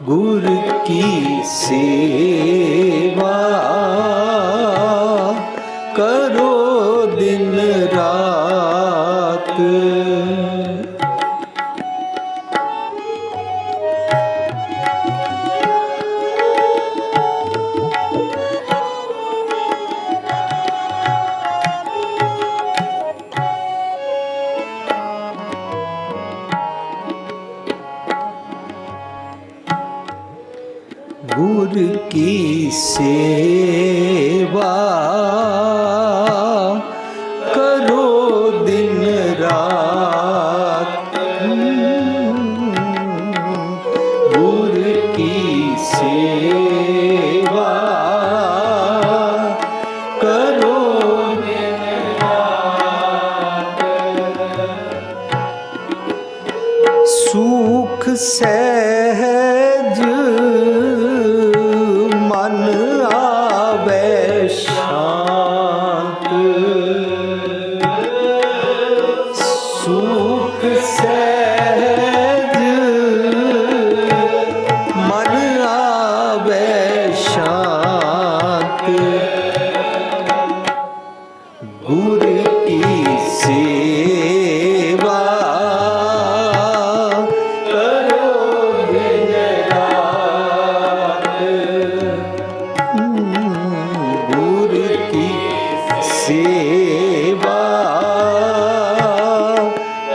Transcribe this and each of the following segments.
गुर की सेवा करो दिन रात। गुर की सेवा करो दिन रात। गुर की सेवा करो दिन रात। सुख सहज मन आवे शांत। सुख सहज मन आवे शांत। गुर की सेवा सेवा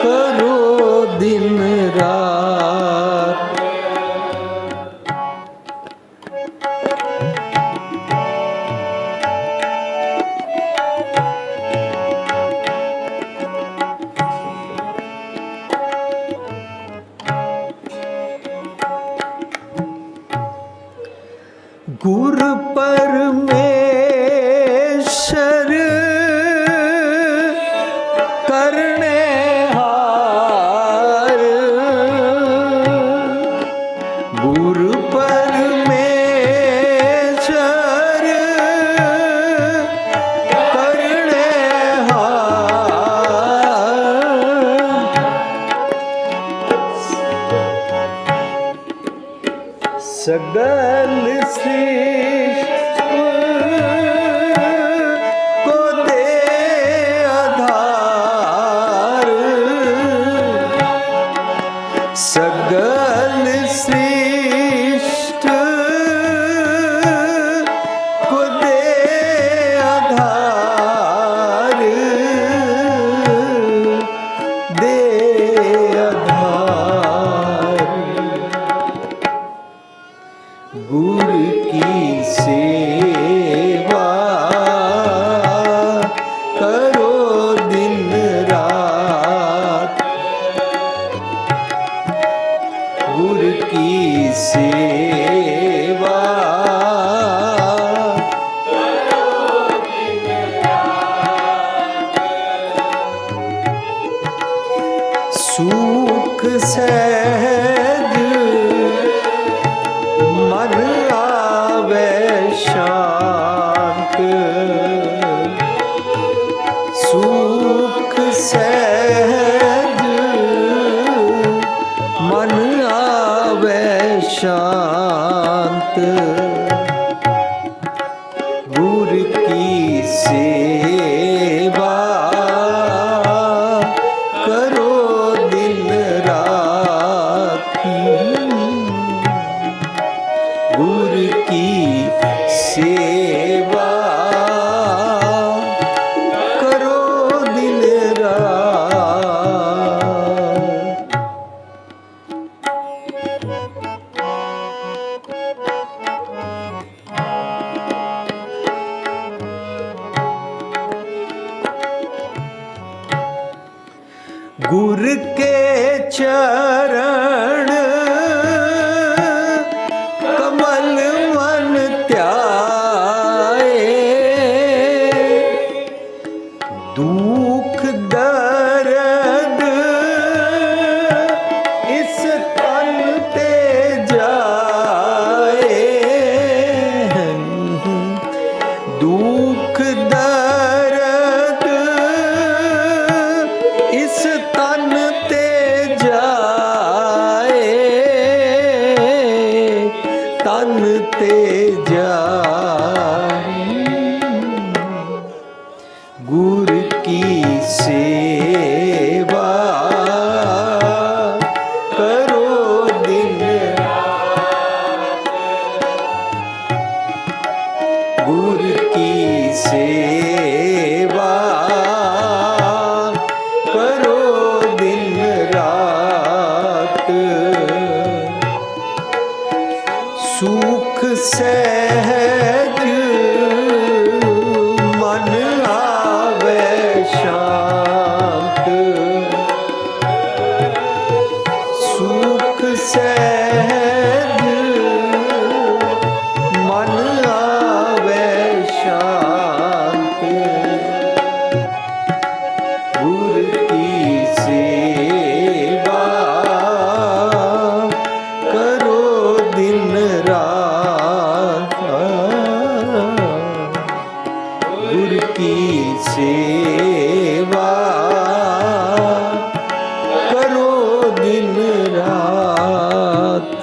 करो दिन रात। गुर परमेश्वर करने हार। गुर परमेश्वर करने हार। सगल सृष्टि को दे आधार। सगल सृष्टि को दे आधार। दे आधार। गुर की सेवा करो दिन रात। गुर की सेवा करो दिन रात। सुख सहज मन आवे शांत। सुख सहज मन आवे शांत। गुर की सेवा करो दिन रात। गुर की सेवा करो दिन रात। गुर के चरण कमल मन त्याए। दुख दर्द इस तन ते जाए। दुख दर्द इस तन ते जाए। गुर की सेवा करो दिन रात। गुर की सेवा करो दिन रात। सुख सहज मन आवे शांत। सुख सहज मन आवे शांत। गुर की सेवा करो दिन रात। गुर की सेवा करो दिन रात।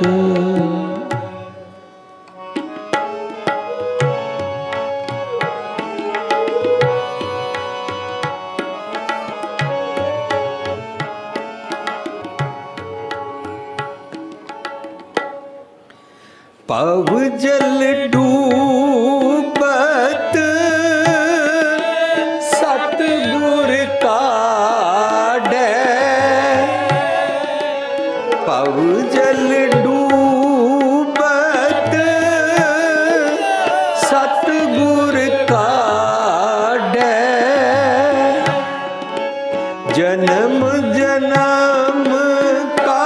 पव जल डूबत सतगुर काढ़ै। पव जल डूबत सतगुर काढ़ै। जन्म जन्म का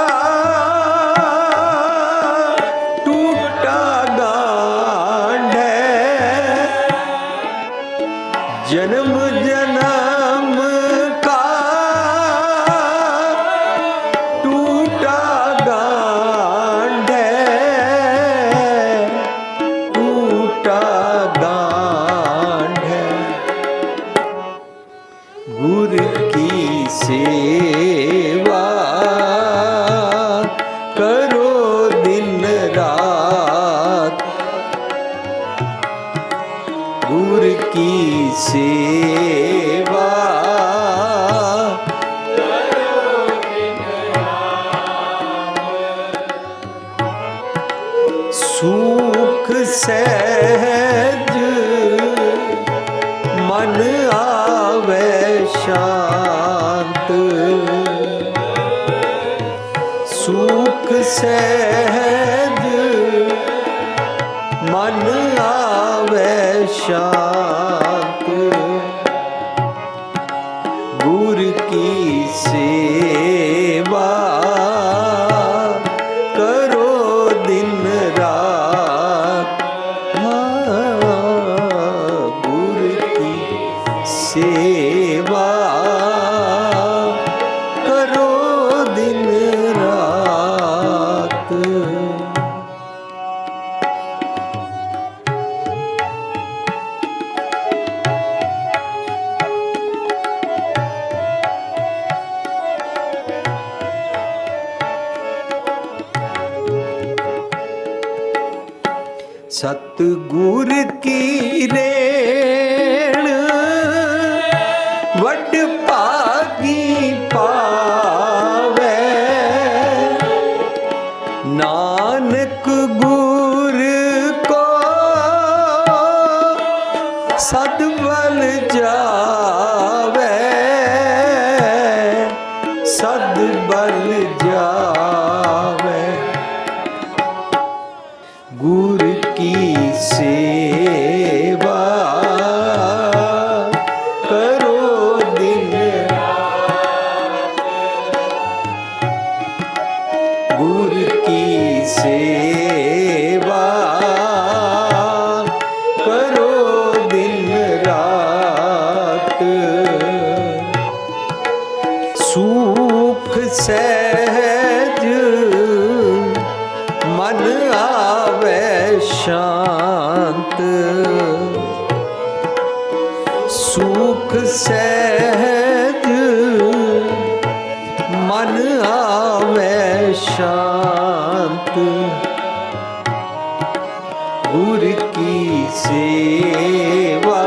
जन्म जन्म का टूटा गांठ है। टूटा गांठ है। गुर की सेवा करो दिन रात। गुर की सेवा करो दिन रात। सुख सहज मन आवे शांत। सुख सहज मन आवे शांत। गुर की सेवा करो दिन रात। गुर की सेवा करो दिन रात। सतगुर की रेण वड भागी पावे। नानक गुर को सदबल जावे। सदबल जावे। गुर की सेवा करो दिन रात। गुर की सेवा करो दिन रात। सुख सहज मन आवे शांत। सुख सहज मन आवे शांत। गुर की सेवा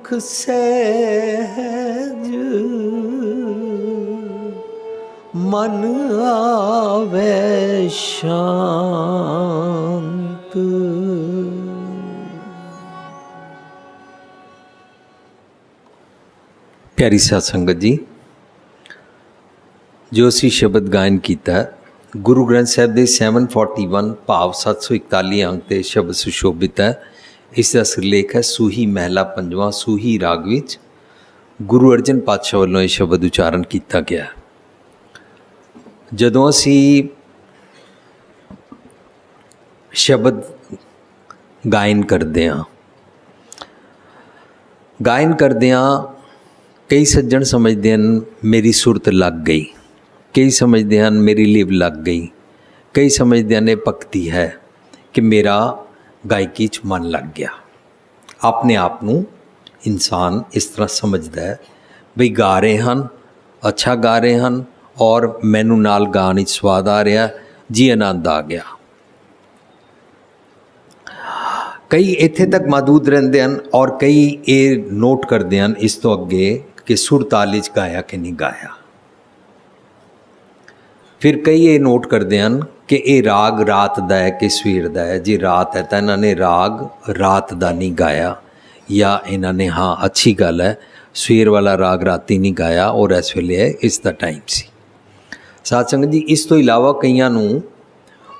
सुख सहज मन आवे शांत। प्यारी साध संगत जी, जो असी शब्द गायन किया गुरु ग्रंथ साहिब के 741 भाव 741 अंक ते शब्द सुशोभित है। इसका सिरलेख है सूही महला पंजवां सूही राग विच गुरु अर्जन पातशाह वालों यह शब्द उच्चारण किया गया। जदों असी शब्द गायन करते हैं कई सज्जन समझते हैं मेरी सुरत लग गई, कई समझते हैं मेरी लिव लग गई, कई समझते हैं भगती है कि मेरा गायकी च मन लग गया। अपने आप नूं इंसान इस तरह समझता है बई गा रहे हैं, अच्छा गा रहे हैं और मैनू नाल गान विच स्वाद आ रहा, जी आनंद आ गया। कई इत्थे तक मौजूद रहते हैं और कई ये नोट करते हैं इस तो अगे कि सुर ताल विच गाया कि नहीं गाया। फिर कई ये नोट करते हैं कि ये राग रात दा है कि सवेर दा है। जी रात है तो इन्होंने राग रात दा नहीं गाया, या इन्होंने हाँ अच्छी गल है सवेर वाला राग राती नहीं गाया और इस वेले है इसका टाइम सी। साध संगत जी, इस तो इलावा कईयां नूं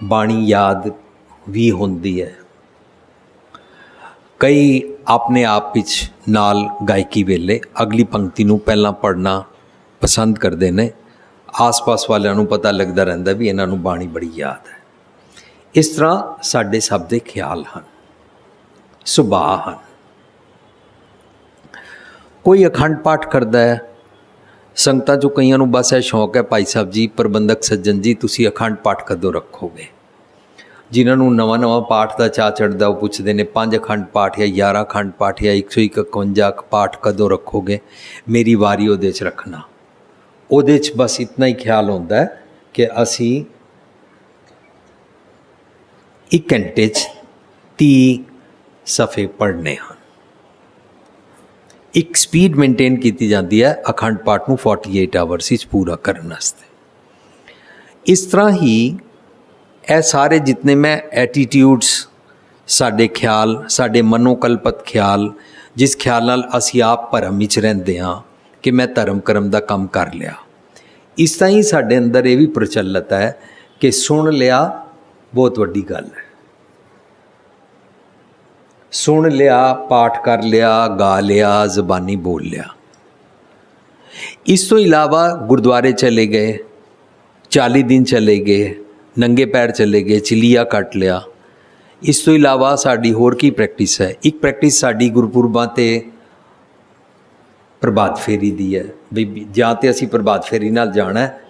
बाणी याद भी होंदी है। कई अपने आप विच नाल गायकी वेले अगली पंक्ति नूं पहलां पढ़ना पसंद करते हैं। आस पास वालियां नूं पता लगता रहता भी इन्हां नूं बाणी बड़ी याद है। इस तरह साडे सब दे ख्याल हैं, सुभाव हैं। कोई अखंड पाठ करता है, संगतां चों कईयां नूं बस यह शौक है भाई साहब जी प्रबंधक सज्जन जी तुसीं अखंड पाठ कदों रखोगे। जिन्हां नूं नवां नवां पाठ का चाह चढ़ता वो पुछते हैं 5 अखंड पाठ या 11 अखंड पाठ या 151 पाठ कदों रखोगे। मेरी वारी उहदे च रखना। उहदे च बस इतना ही ख्याल होता है कि असी 1 घंटे 30 सफ़े पढ़ने हैं। एक स्पीड मेनटेन की जाती है अखंड पाठ नूं 48 आवर्स पूरा करने वास्ते। इस तरह ही यह सारे जितने मैं एटीट्यूड्स साडे ख्याल साडे मनोकल्पत ख्याल जिस ख्याल नाल असी आप भरम विच रहिंदे हां कि मैं धर्म कर्म का काम कर लिया, इस तरह ही साडे अंदर ये भी प्रचलित है कि सुन लिया बहुत वड्डी गल है। सुन लिया, पाठ कर लिया, गा लिया, ज़बानी बोल लिया। इस तो इलावा गुरुद्वारे चले गए, 40 दिन चले गए, नंगे पैर चले गए, चिलिया कट लिया। इस तो इलावा साड़ी होर की प्रैक्टिस है। एक प्रैक्टिस साड़ी गुरपुरबां ते प्रभात फेरी दी है भी जां ते असी प्रभात फेरी नाल जाना है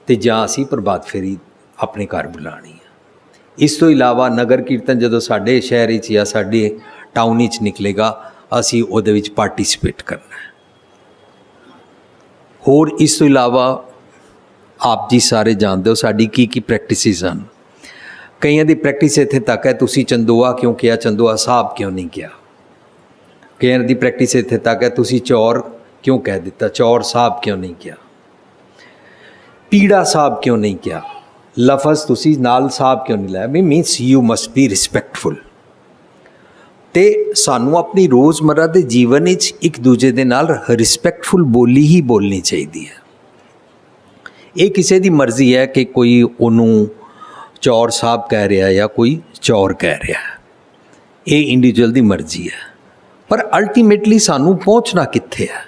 ते जां असी प्रभात फेरी अपने घर बुलानी है। इस तो इलावा नगर कीर्तन जदों साडे शहर विच या साडे टाउन विच निकलेगा असी उहदे विच पार्टिसिपेट करना है। होर इस तो इलावा आप जी सारे जानते हो साड़ी की प्रैक्टिसिस हैं। कईयां दी प्रैक्टिस इत्थे तक है तुसी चंदोआ क्यों किया, चंदोआ साहब क्यों नहीं किया। कईयां दी प्रैक्टिस इत्थे तक है तुसी चौर क्यों कह दिता, चौर साहब क्यों नहीं किया, पीड़ा साहब क्यों नहीं किया, लफज तुसी नाल साहब क्यों नहीं लाया। भी मीनस यू मस्ट बी रिस्पैक्टफुल। तो सानू अपनी रोज़मर्रा के जीवन विच एक दूजे दे नाल रिस्पैक्टफुल बोली ही बोलनी चाहिए है। ये किसी की मर्जी है कि कोई उन्होंने चौर साहब कह रहा है या कोई चौर कह रहा है, ये इंडिविजुअल की मर्जी है। पर अल्टीमेटली सानू पहुँचना कित्थे है।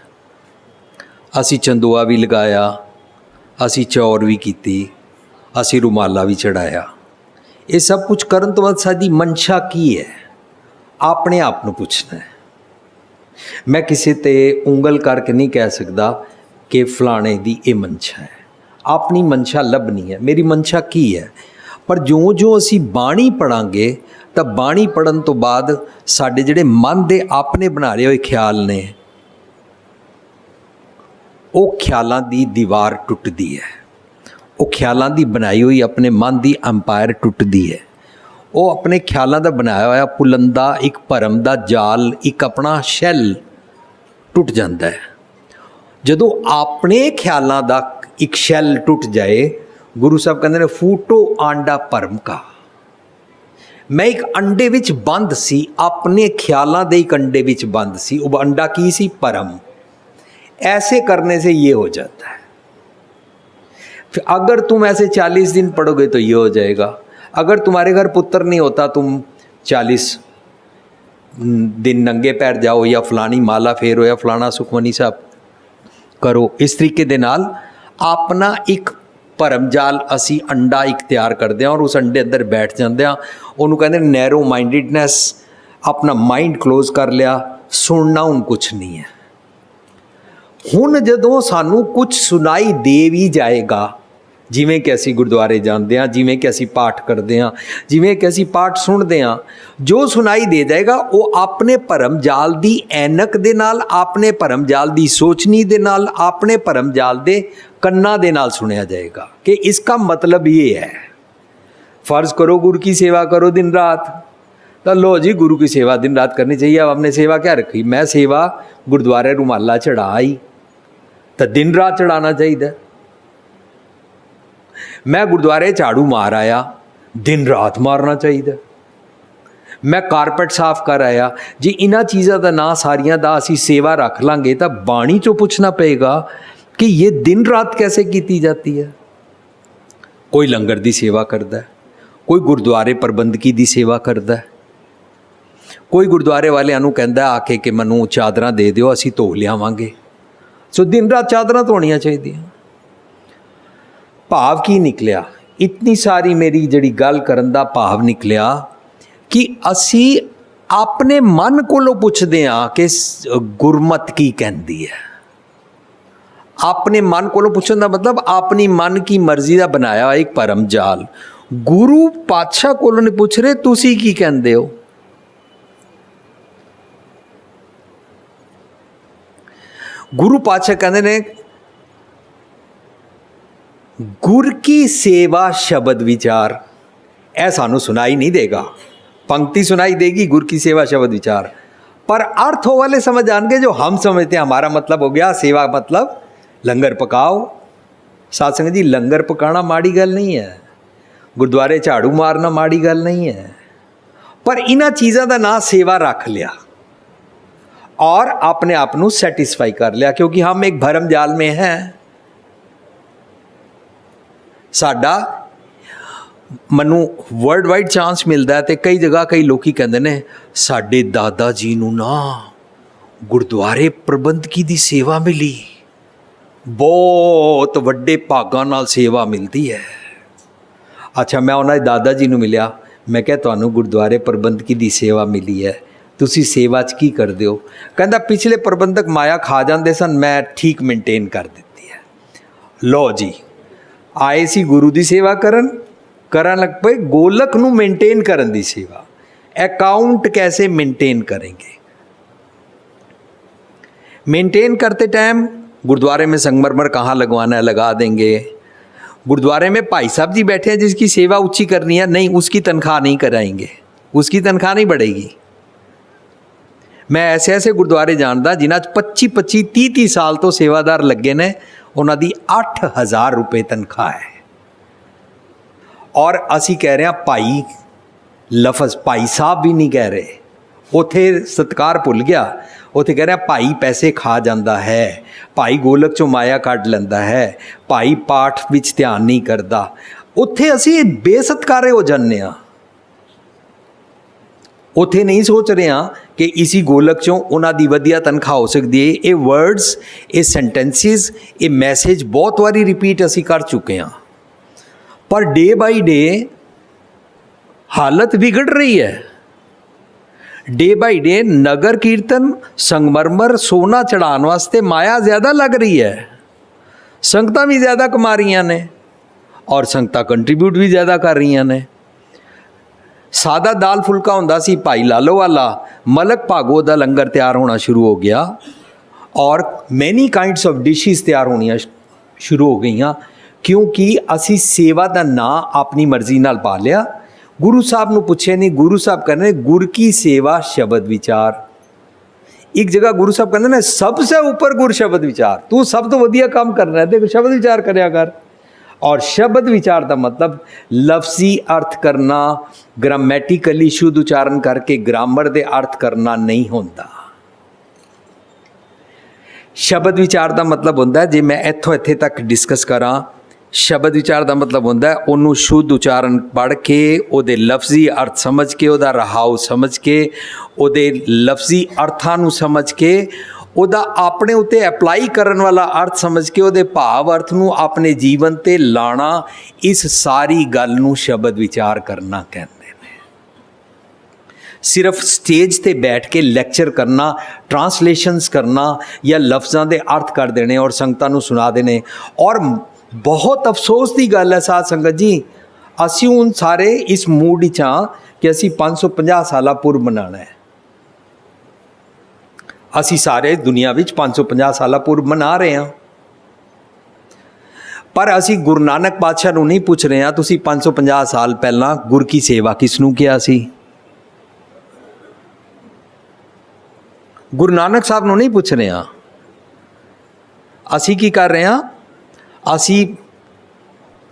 असी चंदोआ भी लगाया, असी चौर भी की, असी रुमाला भी चढ़ाया। ये सब कुछ करन तो बाद साडी मंशा की है, अपने आप नूं पुछना है। मैं किसी ते उंगल करके नहीं कह सकता कि फलाने दी ये मंशा है। अपनी मंशा लभनी है, मेरी मंशा की है। पर जो जो असी बाणी पढ़ांगे तो बाणी पढ़न तो बाद साडे जिहड़े मन दे अपने बना रहे हुए ख्याल ने वो ख्यालां दी दीवार टुटदी है। वो ख्यालां दी बनाई हुई अपने मन दी अंपायर टुटदी है। वो अपने ख्यालों का बनाया हुआ पुलंदा एक भरम का जाल एक अपना शैल ਟੁੱਟ ਜਾਂਦਾ ਹੈ। ਜਦੋਂ ਆਪਣੇ ਖਿਆਲਾਂ ਦਾ ਇੱਕ ਸ਼ੈਲ ਟੁੱਟ ਜਾਏ, ਗੁਰੂ ਸਾਹਿਬ ਕਹਿੰਦੇ ਨੇ ਫੂਟੋ ਆਂਡਾ ਭਰਮ ਕਾ। ਮੈਂ ਇੱਕ ਅੰਡੇ ਵਿੱਚ ਬੰਦ ਸੀ, ਆਪਣੇ ਖਿਆਲਾਂ ਦੇ ਇੱਕ ਅੰਡੇ ਵਿੱਚ ਬੰਦ ਸੀ। ਉਹ अंडा की सी? परम। ऐसे करने से ये हो जाता है। फिर अगर तुम ऐसे 40 दिन पढ़ोगे तो ये हो जाएगा। अगर तुम्हारे घर पुत्र नहीं होता, तुम 40 दिन नंगे पैर जाओ या फलानी माला फेरो या फलाना सुखमनी साहब करो, इस तरीके दे नाल अपना एक ਭਰਮ ਜਾਲ ਅਸੀਂ ਅੰਡਾ ਇੱਕ ਤਿਆਰ ਕਰਦੇ ਹਾਂ ਔਰ ਉਸ ਅੰਡੇ ਅੰਦਰ ਬੈਠ ਜਾਂਦੇ ਹਾਂ। ਉਹਨੂੰ ਕਹਿੰਦੇ ਨੈਰੋ ਮਾਈਂਡਡਨੈਸ। ਆਪਣਾ ਮਾਈਂਡ ਕਲੋਜ਼ ਕਰ ਲਿਆ, ਸੁਣਨਾ ਹੁਣ ਕੁਛ ਨਹੀਂ ਹੈ। ਹੁਣ ਜਦੋਂ ਸਾਨੂੰ ਕੁਛ ਸੁਣਾਈ ਦੇ ਵੀ ਜਾਏਗਾ, ਜਿਵੇਂ ਕਿ ਅਸੀਂ ਗੁਰਦੁਆਰੇ ਜਾਂਦੇ ਹਾਂ, ਜਿਵੇਂ ਕਿ ਅਸੀਂ ਪਾਠ ਕਰਦੇ ਹਾਂ, ਜਿਵੇਂ ਕਿ ਅਸੀਂ ਪਾਠ ਸੁਣਦੇ ਹਾਂ, ਜੋ ਸੁਣਾਈ ਦੇ ਜਾਏਗਾ ਉਹ ਆਪਣੇ ਭਰਮ ਜਾਲ ਦੀ ਐਨਕ ਦੇ ਨਾਲ, ਆਪਣੇ ਭਰਮ ਜਾਲ ਦੀ ਸੋਚਣੀ ਦੇ ਨਾਲ, ਆਪਣੇ ਭਰਮ ਜਾਲ ਦੇ ਕੰਨਾਂ ਦੇ ਨਾਲ ਸੁਣਿਆ ਜਾएगा कि इसका मतलब ये है। फ़र्ज़ करो गुरु की सेवा करो दिन रात, तो लो जी गुरु की सेवा दिन रात करनी चाहिए। अब हमने सेवा क्या रखी? मैं सेवा गुरुद्वारे रुमाला चढ़ाई तो दिन रात चढ़ाना चाहिए। मैं गुरुद्वारे झाड़ू मार आया, दिन रात मारना चाहिए। मैं कारपेट साफ कर आया जी। इन्हां चीज़ों का ना सारियां दा असी सेवा रख लांगे तो बाणी चो पुछना पेगा कि ये दिन रात कैसे की जाती है। कोई लंगर की सेवा करता है, कोई गुरुद्वारे प्रबंधकी की सेवा करता है, कोई गुरुद्वारे वाले कहता है आके कि मैनू चादर दे दिओ असी धो लियावांगे। सो दिन रात चादर धोनिया चाहिए। भाव की निकलिया? इतनी सारी मेरी जिहड़ी गल करन दा भाव निकलिया कि असी अपने मन कोलों पुछदे हां कि गुरमत की कहंदी है। अपने मन को पुछन का मतलब अपनी मन की मर्जी का बनाया हुआ एक भरम जाल। गुरु पातशाह को नहीं पूछ रहे तुसी की कहते हो। गुरु पातशाह कहते ने गुर की सेवा शब्द विचार। ऐ सानू सुनाई नहीं देगा, पंक्ति सुनाई देगी गुर की सेवा शब्द विचार, पर अर्थ वो वाले समझ आएंगे जो हम समझते हैं। हमारा मतलब हो गया सेवा मतलब लंगर पकाओ। साध संगत जी, लंगर पकाना माड़ी गल नहीं है, गुरुद्वारे झाड़ू मारना माड़ी गल नहीं है, पर इन्हां चीज़ों का ना सेवा रख लिया और अपने आप को सैटिस्फाई कर लिया, क्योंकि हम एक भरम जाल में हैं। साडा मनु वर्ल्ड वाइड चांस मिलता है तो कई जगह कई लोग कहते हैं साडे दादा जी नूं ना गुरुद्वारे प्रबंधकी दी सेवा मिली, बहुत वड्डे भागां नाल सेवा मिलती है। अच्छा, मैं उन्होंने दादा जी नूं मिलिया, मैं क्या तुहानू गुरुद्वारे प्रबंधकी दी सेवा मिली है, तुसी सेवा च की करदे हो? कहंदा पिछले प्रबंधक माया खा जाते सन, मैं ठीक मेनटेन कर दी है। लो जी, आए सी गुरु की सेवा करन लग पे गोलक नूं मेनटेन करन दी सेवा। अकाउंट कैसे मेनटेन करेंगे? मेनटेन करते टाइम गुरुद्वारे में संगमरमर कहाँ लगवाना है लगा देंगे। गुरुद्वारे में भाई साहब जी बैठे हैं जिसकी सेवा ऊंची करनी है, नहीं उसकी तनख्वाह नहीं कराएंगे, उसकी तनख्वाह नहीं बढ़ेगी। मैं ऐसे ऐसे गुरुद्वारे जानता जिन्हां 25-25 30-30 साल तो सेवादार लगे ने, उन्हां दी 8,000 रुपये तनख्वाह है। और असी कह रहे हैं भाई, लफज भाई साहब भी नहीं कह रहे, उथे सत्कार भुल गया। उत्थे कह रहे हैं भाई पैसे खा जाता है, भाई गोलक चों माया कढ़ लैंदा है, भाई पाठ विच ध्यान नहीं करता। उत्थे असी बेसत्कारे हो जाने आ। उत्थे नहीं सोच रहे हैं कि इसी गोलक चों उन्हां दी वधिया तनख्वाह हो सकती है। ये वर्ड्स, ये सेंटेंसिस, ये मैसेज बहुत बारी रिपीट असी कर चुके हैं, पर डे बाई डे हालत बिगड़ रही है। डे बाई डे नगर कीर्तन, संगमरमर, सोना चढ़ाने वास्ते माया ज़्यादा लग रही है, संगतां भी ज़्यादा कमा रही ने और संगतां कंट्रीब्यूट भी ज़्यादा कर रही ने। सादा दाल फुलका हुंदा सी भाई लालो वाला, मलक भागो दा लंगर तैयार होना शुरू हो गया और मैनी काइंड्स ऑफ डिशिज तैयार होनियां शुरू हो गई, क्योंकि असी सेवा का नाम अपनी मर्जी नाल पा लिया। गुरु साहब नूं पुछे नहीं, गुरु साहब कहने गुर की सेवा शब्द विचार। एक जगह गुरु साहब कहते ने सबसे ऊपर गुर शब्द विचार, तू सब तो वधिया काम करना है देखो शब्द विचार करया कर। और शब्द विचार का मतलब लफ्जी अर्थ करना, ग्रामेटिकली शुद्ध उच्चारण करके ग्रामर दे अर्थ करना नहीं होता। शब्द विचार का मतलब होंदा जे मैं इत्थों इत्थे तक डिस्कस करा, शब्द विचार का मतलब होंदा है उन्होंने शुद्ध उच्चारण पढ़ के उहदे लफ्जी अर्थ समझ के उहदा रहाव समझ के उहदे लफ्जी अर्थां नूं समझ के उहदा अपने उत्ते अप्लाई करन वाला अर्थ समझ के उहदे भाव अर्थ नूं अपने जीवन ते लाना, इस सारी गल नूं शब्द विचार करना कहंदे ने। सिर्फ स्टेज ते बैठ के लैक्चर करना, ट्रांसलेशनस करना या लफ्ज़ां दे अर्थ कर देने और संगतां नूं सुना देने। और बहुत अफसोस की गल है साध संगत जी, असी हुण सारे इस मूड च हां कि असी 550 साला पुरब मनाना है। असी सारे दुनिया विच 550 साला पुरब मना रहे हैं, पर असी गुरु नानक पातशाह नूं नहीं पुछ रहे हैं तुसी 550 साल पहला गुर की सेवा किसनूं किया सी। गुरु नानक साहब नूं नहीं पुछ रहे हैं। असी की कर रहे हैं, असी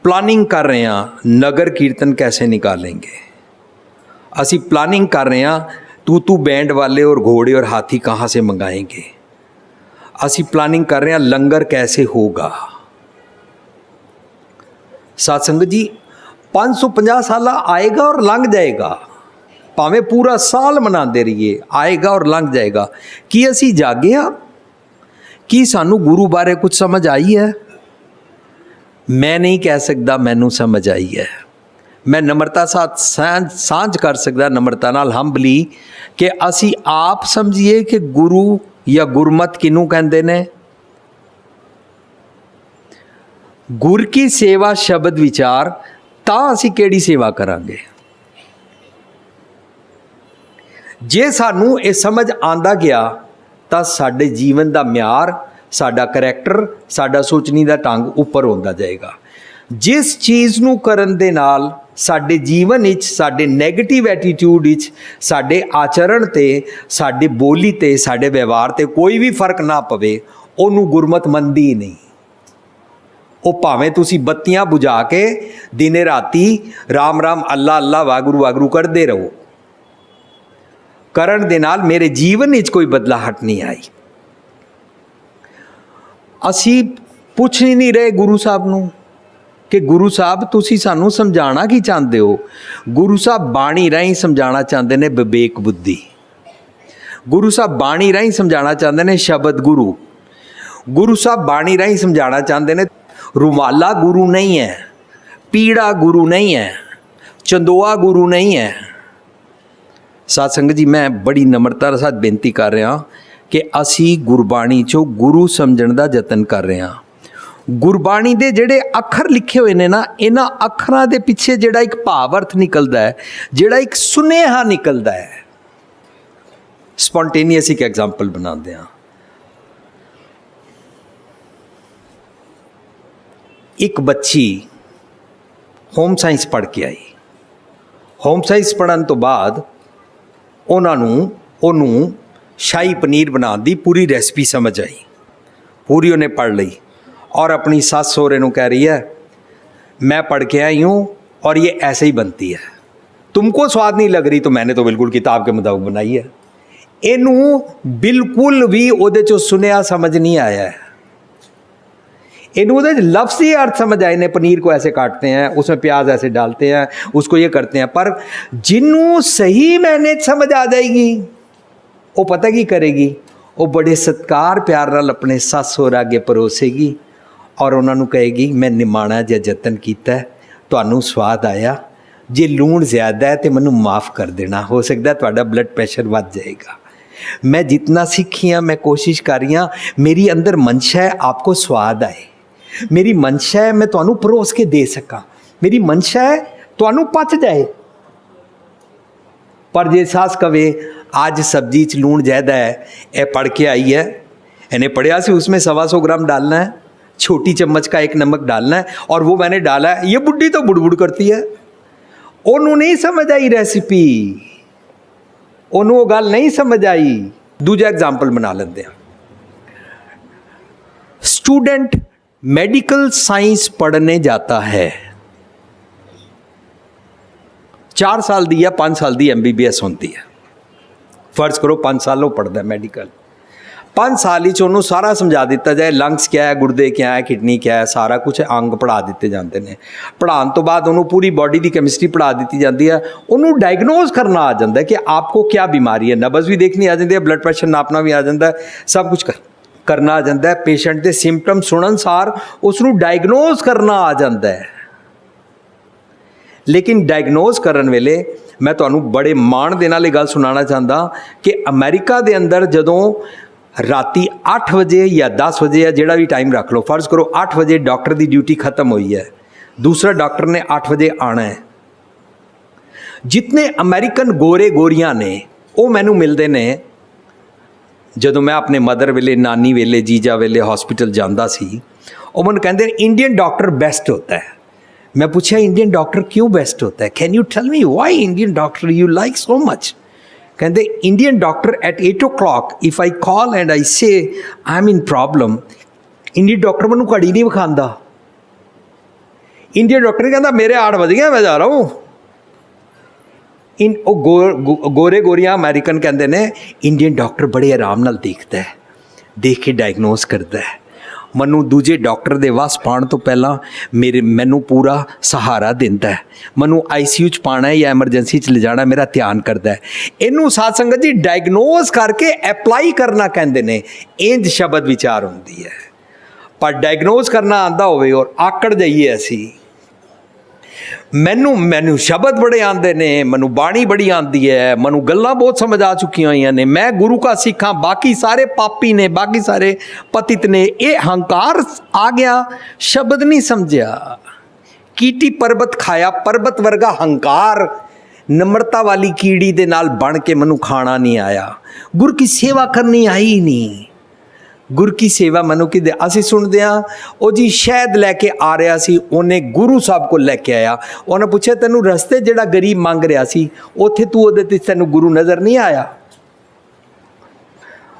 प्लानिंग कर रहे हैं नगर कीर्तन कैसे निकालेंगे। असी प्लानिंग कर रहे हैं तू बैंड वाले और घोड़े और हाथी कहाँ से मंगाएंगे। असी प्लानिंग कर रहे हैं लंगर कैसे होगा। साध संगत जी 550 साल आएगा और लंघ जाएगा, भावें पूरा साल मनाते रहिए, आएगा और लंघ जाएगा। कि असी जागे हाँ कि सानू गुरु बारे कुछ समझ आई है? मैं नहीं कह सकता मैनू समझ आई है। मैं नम्रता साथ सांझ कर सकता, नम्रता नाल हंबली, कि असी आप समझिए कि गुरु या गुरमत किनू कहंदे ने। गुर की सेवा शब्द विचार तां असी केड़ी सेवा करांगे। जे सानू ये समझ आंदा गया तां साडे जीवन दा म्यार, साडा करैक्टर, साडा सोचने का ढंग उपर होंदा जाएगा। जिस चीज़ नूं करन दे नाल साडे जीवन विच, साडे नैगेटिव एटीट्यूड विच, साडे आचरण ते, साडे बोली ते, साडे व्यवहार ते कोई भी फर्क ना पवे, ओनू गुरमत मंदी ही नहीं। वो भावें तुसी बत्तियां बुझा के दिने राती राम राम अल्लाह अल्लाह वागुरू वागुरू करते रहो, करन दे नाल मेरे जीवन विच कोई बदलाहट नहीं आई। असी पुछ ही नहीं रहे गुरु साहब नूं कि गुरु साहब तुसी सानू समझाना की चाहते हो। गुरु साहब बाणी राही समझाना चाहते ने विवेक बुद्धि। गुरु साहब बाणी राही समझाना चाहते ने शब्द गुरु। गुरु साहब बाणी राही समझाना चाहते ने रुमाला गुरु नहीं है, पीड़ा गुरु नहीं है, चंदोआ गुरु नहीं है। साध संगत जी मैं बड़ी नम्रता साथ बेनती कर रहा कि असी गुरबाणी चो गुरु समझण दा यतन कर रहे हैं। गुरबाणी दे जेड़े अखर लिखे हुए ने ना, इन्हां अखरां दे पिछे जेड़ा एक भावर्थ निकलदा है, जेड़ा एक सुनेहा निकलदा है। स्पॉन्टेनियस एक एग्जाम्पल बनाते हैं। एक बच्ची होम साइंस पढ़ के आई। होम साइंस पढ़न तो बाद उन्होंने शाही पनीर बनाने की पूरी रेसिपी समझ आई, पूरी उन्हें पढ़ ली और अपनी सास सहुरे नूं कह रही है मैं पढ़ के आई हूँ और ये ऐसे ही बनती है, तुमको स्वाद नहीं लग रही तो मैंने तो बिल्कुल किताब के मुताबिक बनाई है। इनू बिल्कुल भी उहदे चों सुनिया समझ नहीं आया है। इनू लफ्ज़ी अर्थ समझ आए ने, पनीर को ऐसे काटते हैं, उसमें प्याज ऐसे डालते हैं, उसको ये करते हैं। पर जिन्हों सही मैंने समझ आ जाएगी वो पता की करेगी, वो बड़े सत्कार प्यार नाल अपने सस होर अगे परोसेगी और उन्होंने कहेगी मैं निमाणा जिहा यतन कीता है, तुहानूं स्वाद आया, जे लूण ज़्यादा है तो मैनूं माफ़ कर देना, हो सकता है तुहाडा ब्लड प्रेशर वध जाएगा। मैं जितना सीखी हाँ मैं कोशिश कर रही हाँ, मेरी अंदर मंशा है आपको स्वाद आए, मेरी मंशा है मैं तुहानूं परोस के दे सका, मेरी मंशा है तुहानूं पच जाए। पर जे सास कवे आज सब्जी च लूण ज़्यादा है, ये पढ़ के आई है, इन्हें पढ़िया सी उसमें 125 ग्राम डालना है, छोटी चम्मच का एक नमक डालना है और वो मैंने डाला है, ये बुढ़ी तो बुड़बुड़ करती है। उन्होंने नहीं समझ आई रेसिपी, उन्होंने गल नहीं समझ आई दूजा एग्जाम्पल बना लेंदे हैं। स्टूडेंट मेडिकल साइंस पढ़ने जाता है, 4 साल दी या 5 साल दी MBBS होती है। फर्ज करो 5 साल वो पढ़ता है मैडिकल, 5 साल ही उन्होंने सारा समझा दिता जाए, लंग्स क्या है, गुरदे क्या है, किडनी क्या है, सारा कुछ अंग पढ़ा दिते जाते हैं। पढ़ाने तो बाद उन्होंने पूरी बॉडी की कैमिस्ट्री पढ़ा दी जाती है, उन्होंने डायग्नोज करना आ जाता है कि आपको क्या बीमारी है, नब्ज़ भी देखनी आ जाती है, ब्लड प्रेशर नापना भी आ जाता है, सब कुछ करना आ जाता है। पेशेंट के सिम्पटम सुनन सार उसनों डायग्नोज करना आ जाता है। लेकिन डायग्नोज करन वेले मैं तुहानू बड़े माण दे नाल गल सुनाना चाहता कि अमेरिका दे अंदर जदों राती 8 बजे या 10 बजे या जिहड़ा भी टाइम रख लो, फर्ज करो 8 बजे डॉक्टर की ड्यूटी खत्म हुई है, दूसरा डॉक्टर ने 8 बजे आना है। जितने अमेरिकन गोरे गोरियां ने वो मैनू मिलते ने, जदों मैं अपने मदर वेले, नानी वेले, जीजा वेले हॉस्पिटल जाता सी, वो मैनू कहते इंडियन डॉक्टर बेस्ट होता है। मैं पूछा इंडियन डॉक्टर क्यों बेस्ट होता है, can you tell me why Indian doctor you like so much. कहते Indian doctor at 8 o'clock if I call and I say I am in problem, Indian doctor मैनू घड़ी नहीं विखांदा। इंडियन डॉक्टर कहता मेरे 8 बज गए, मैं जा रहा हूँ। गोरे गोरियां अमेरिकन कहते ने इंडियन डॉक्टर बड़े आराम नाल देखता है, देख के डायग्नोज करता है। मनु दूजे डॉक्टर दे वस पाण तो पहला मैनू पूरा सहारा दिंदा है, मनु ICU च पाना है या एमरजेंसी च ले जाना, मेरा ध्यान करता है। इनू साध संगत जी डायग्नोज करके अप्लाई करना कहते ने, इंज शब्द विचार होंदी है। पर डायग्नोज करना आंदा होवे और आकड़ जाइए असी, मैनू शब्द बड़े आते ने, मैनू बाणी बड़ी आती है, मैनू गल्लां बहुत समझ आ चुकी हुई ने, मैं गुरु का सिख हाँ, बाकी सारे पापी ने, बाकी सारे पतित ने। ये हंकार आ गया, शब्द नहीं समझा। कीटी पर्वत खाया, पर्वत वर्गा हंकार नम्रता वाली कीड़ी दे नाल बन के मैनू खाना नहीं आया, गुरु की सेवा करनी आई नहीं। गुर की सेवा मनु की दे असी सुनते हाँ, वो जी शहद लैके आ रहा सी, उन्हें गुरु साहब को लैके आया, उन्हें पूछा तेनू रस्ते जिहड़ा गरीब मंग रहा सी उत्थे तू उहदे ते तेनू गुरु नज़र नहीं आया।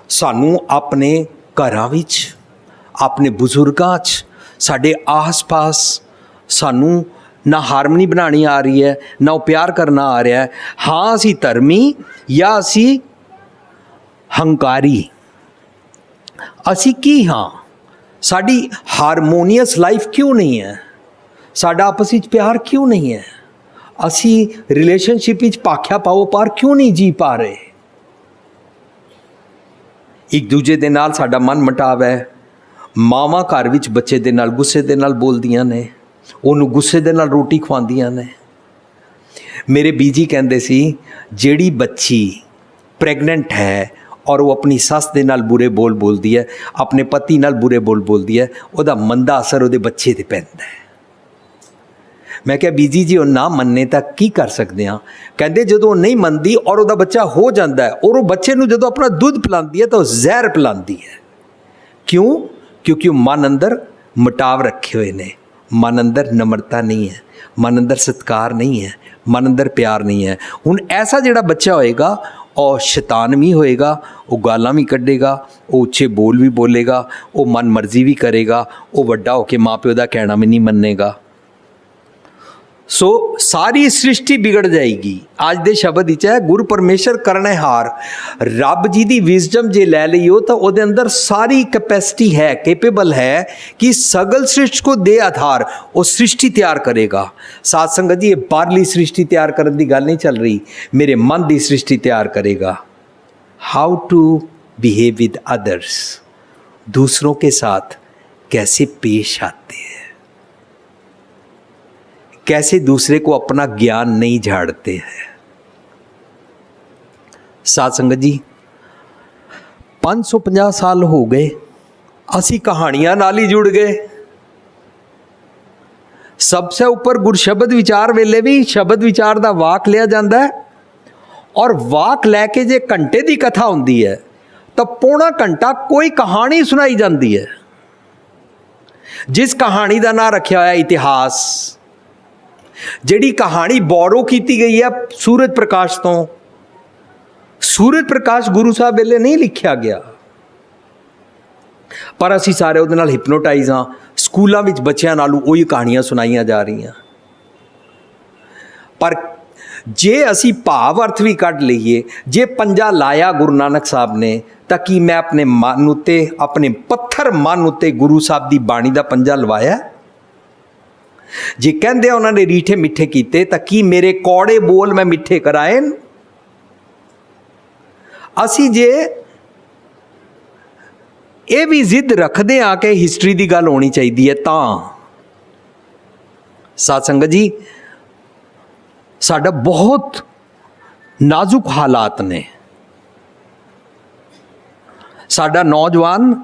सानू अपने घरां विच, अपने बुजुर्गां च, साडे आस पास सानू ना हारमनी बनानी आ रही है, ना वो प्यार करना आ रहा है। हाँ असी धर्मी या असी हंकारी, असी की हाँ, साड़ी हारमोनीयस लाइफ क्यों नहीं है, साडा आपस में प्यार क्यों नहीं है, असी रिलेशनशिप विच पाख्या पाओ पार क्यों नहीं जी पा रहे। एक दूजे दे नाल साडा मन मटाव है। मावां घर विच बच्चे दे नाल गुस्से दे नाल बोलदियां ने, उन्होंने गुस्से दे नाल रोटी खवांदियां ने। मेरे बीजी कहंदे सी जेड़ी बच्ची प्रैगनेंट है और वो अपनी सस दे नाल बुरे बोल बोलती है, अपने पति नाल बुरे बोल बोलती है, उसका मंदा असर उसदे बच्चे ते पैंदा है। मैं क्या बीजी जी वो ना मनने तक की कर सकते हैं। कहते जो नहीं मनती और उसका बच्चा हो जाता है और वो बच्चे को जो अपना दुध पिलाती है तो जहर पिलाती है। क्यों? क्योंकि मन अंदर मिटाव रखे हुए ने, मन अंदर नम्रता नहीं है, मन अंदर सत्कार नहीं है, मन अंदर प्यार नहीं है। हुण ऐसा जिहड़ा बच्चा होएगा और शैतान भी होएगा, वो गालां भी कढ़ेगा, वो उच्चे बोल भी बोलेगा, वो मन मर्जी भी करेगा, वो वड्डा होके माँ प्यो का कहना भी नहीं मन्नेगा। सो सारी सृष्टि बिगड़ जाएगी। आज दे शब्द विच है गुरु परमेश्वर करने हार, रब जी दी विजडम जे लै लईओ तो उहदे अंदर सारी कैपेसिटी है, कैपेबल है कि सगल सृष्टि को दे आधार वो सृष्टि तैयार करेगा। साथ संगत जी ये बाहरली सृष्टि तैयार करने की गल नहीं चल रही, मेरे मन की सृष्टि तैयार करेगा। How to behave with others, दूसरों के साथ कैसे पेश आते हैं, कैसे दूसरे को अपना ज्ञान नहीं झाड़ते हैं। साथ संगत जी 550 साल हो गए, असी कहानियां नाल ही जुड़ गए। सबसे ऊपर गुरशब्द विचार वेले भी शब्द विचार का वाक लिया जाता है, और वाक लैके जे घंटे की कथा होंदी है तो पौना घंटा कोई कहानी सुनाई जाती है, जिस कहानी का नाम रखा होया इतिहास। जिहड़ी कहानी बोरो की गई है सूरज प्रकाश तो, सूरज प्रकाश गुरु साहब वेले नहीं लिखिया गया, पर असी सारे उहदे नाल हिपनोटाइज हाँ। स्कूलों में बच्चों नालों उही कहानियां सुनाईयां जा रही। पर जे असी भाव अर्थ भी कढ़ लईए, जे पंजा लाया गुरु नानक साहब ने, तो कि मैं अपने मन उत्ते, अपने पत्थर मन उत्ते गुरु साहब की बाणी का पंजा लवाया? जे कहंदे उन्होंने रीठे मिठे कीते, तो कि मेरे कौड़े बोल मैं मिठे कराए? असी जे ये भी जिद रखते हाँ कि हिस्टरी की गल होनी चाहिए है, तो साध संगत जी साडा बहुत नाजुक हालात ने। साडा नौजवान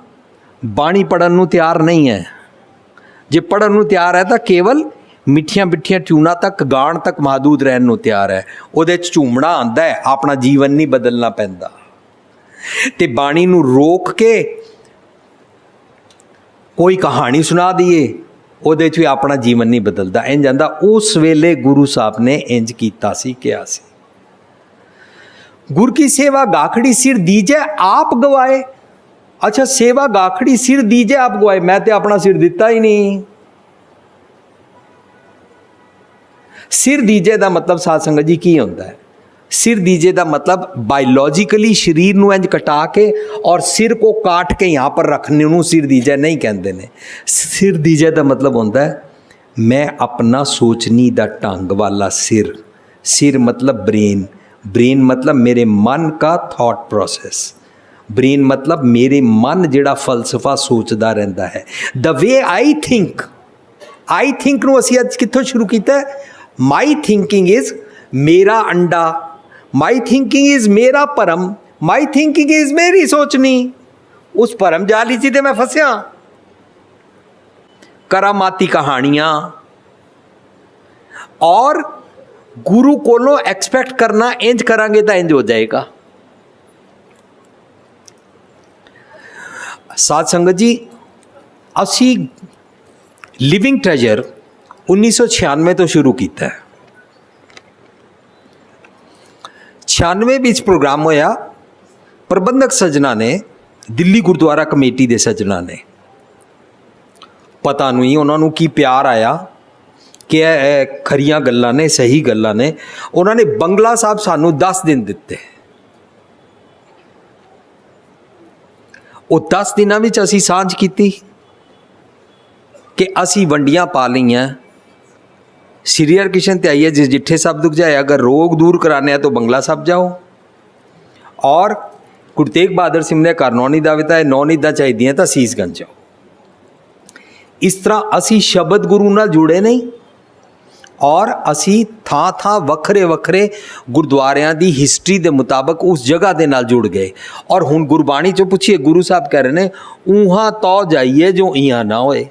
बाणी पढ़न नूं तैयार नहीं है। जे पढ़न नूं तैयार है तो केवल मिठियां मिठियां ट्यूना तक गाण तक महदूद रहन नूं तैयार है। उहदे च झूमना आंदा है, अपना जीवन नहीं बदलना पैंदा। ते बाणी नूं रोक के कोई कहानी सुना दिए, उहदे च भी अपना जीवन नहीं बदलता। इंज आंदा उस वेले गुरु साहब ने इंज कीता सी, किया सी। गुर की सेवा गाखड़ी सिर दीजे आप गवाए। अच्छा, सेवा गाखड़ी सिर दीजे आप गवाए, मैं तो अपना सिर दिता ही नहीं। सिर दीजे का मतलब साध संगत जी की होता है? सिर दीजे का मतलब बायोलॉजिकली शरीर नूं इंज कटा के और सिर को काट के यहाँ पर रखने नूं सिर दीजे नहीं कहते ने। सिर दीजे का मतलब होता है मैं अपना सोचनी दा ढंग वाला सिर। सिर मतलब ब्रेन, ब्रेन मतलब मेरे मन का थॉट प्रोसेस, ब्रेन मतलब मेरे मन जिहड़ा फलसफा सोचता रहता है। द वे आई थिंक नूं असीं अज कित्थों शुरू कीता? माई थिंकिंग इज मेरा अंडा, माई थिंकिंग इज मेरा परम, माई थिंकिंग इज मेरी सोचनी। उस परम जाली च ते मैं फसिया। करामाती कहानियां और गुरु कोलों एक्सपेक्ट करना इंज करांगे तो इंज हो जाएगा। साध संगत जी असी लिविंग ट्रेजर 1996 तो शुरू किया है। 96 ਵਿੱਚ प्रोग्राम होया। प्रबंधक सज्जना ने, दिल्ली गुरुद्वारा कमेटी के सज्जना ने, पता नहीं उन्होंने की प्यार आया कि खरियां गल्लां ने, सही गल्लां ने। उन्होंने बंगला साहब सानू 10 दिन दिते। वो 10 दिनों में असी सांझ की कि असी वंडियां पा लईयां। श्री हरकृष्ण ते आइए जिस जिठे सब दुख जाए, अगर रोग दूर कराने हैं तो बंगला साहब जाओ। और गुरु तेग बहादुर सिंह ने घर 9 नींदा विता है, 9 नींदा चाहिए तो सीसगंज जाओ। इस तरह असी शब्द गुरु नाल जुड़े नहीं और असी थां थां वखरे वखरे गुरुद्वारियां दी हिस्टरी के मुताबक उस जगह के नाल जुड़ गए। और हुण गुरबाणी चो पुछिए, गुरु साहब कह रहे हैं ऊहां तो जाइए जो इहां ना होए।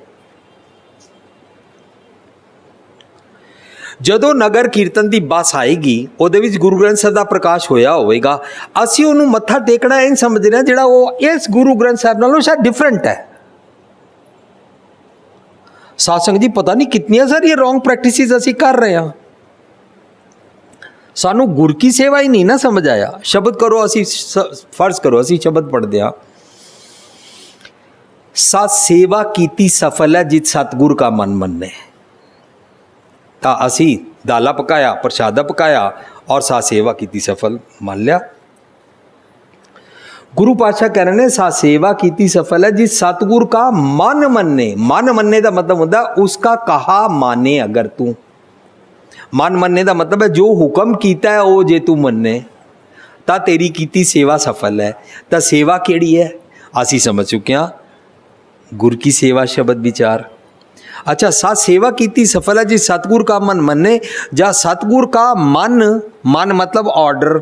जदों नगर कीर्तन की बस आएगी उहदे विच गुरु ग्रंथ साहब का प्रकाश होया होवेगा, असीं उहनूं मत्था टेकना इन समझ रहे हैं जिहड़ा वो इस गुरु ग्रंथ साहब नालों शायद डिफरेंट है। साध संगत जी पता नहीं कितनियां सारियां रॉन्ग प्रैक्टिसिस असीं कर रहे हैं। सानू गुर की सेवा ही नहीं ना समझ आया। शब्द करो, असीं फर्ज करो असीं शब्द पढ़दे हां, सा सेवा कीती सफल है जित सतगुर का मन मन्ने। तो असी दाला पकाया, प्रसादा पकाया और सा सेवा की सफल मान लिया। गुरु पातशाह कह रहे हैं सा सेवा की सफल है जिस सतगुर का मन मन्ने। मन मन्ने का मतलब होता है उसका कहा माने। अगर तू मन मन्ने का मतलब है जो हुक्म किया है वो जे तू मन्ने तो तेरी की सेवा सफल है। तो सेवा केड़ी है असी समझ चुके हैं, गुर की सेवा शब्द विचार। अच्छा, सा सेवा की सफल है जी सतगुर का मन मन्ने। जा सतगुर का मन, मन मतलब ऑर्डर,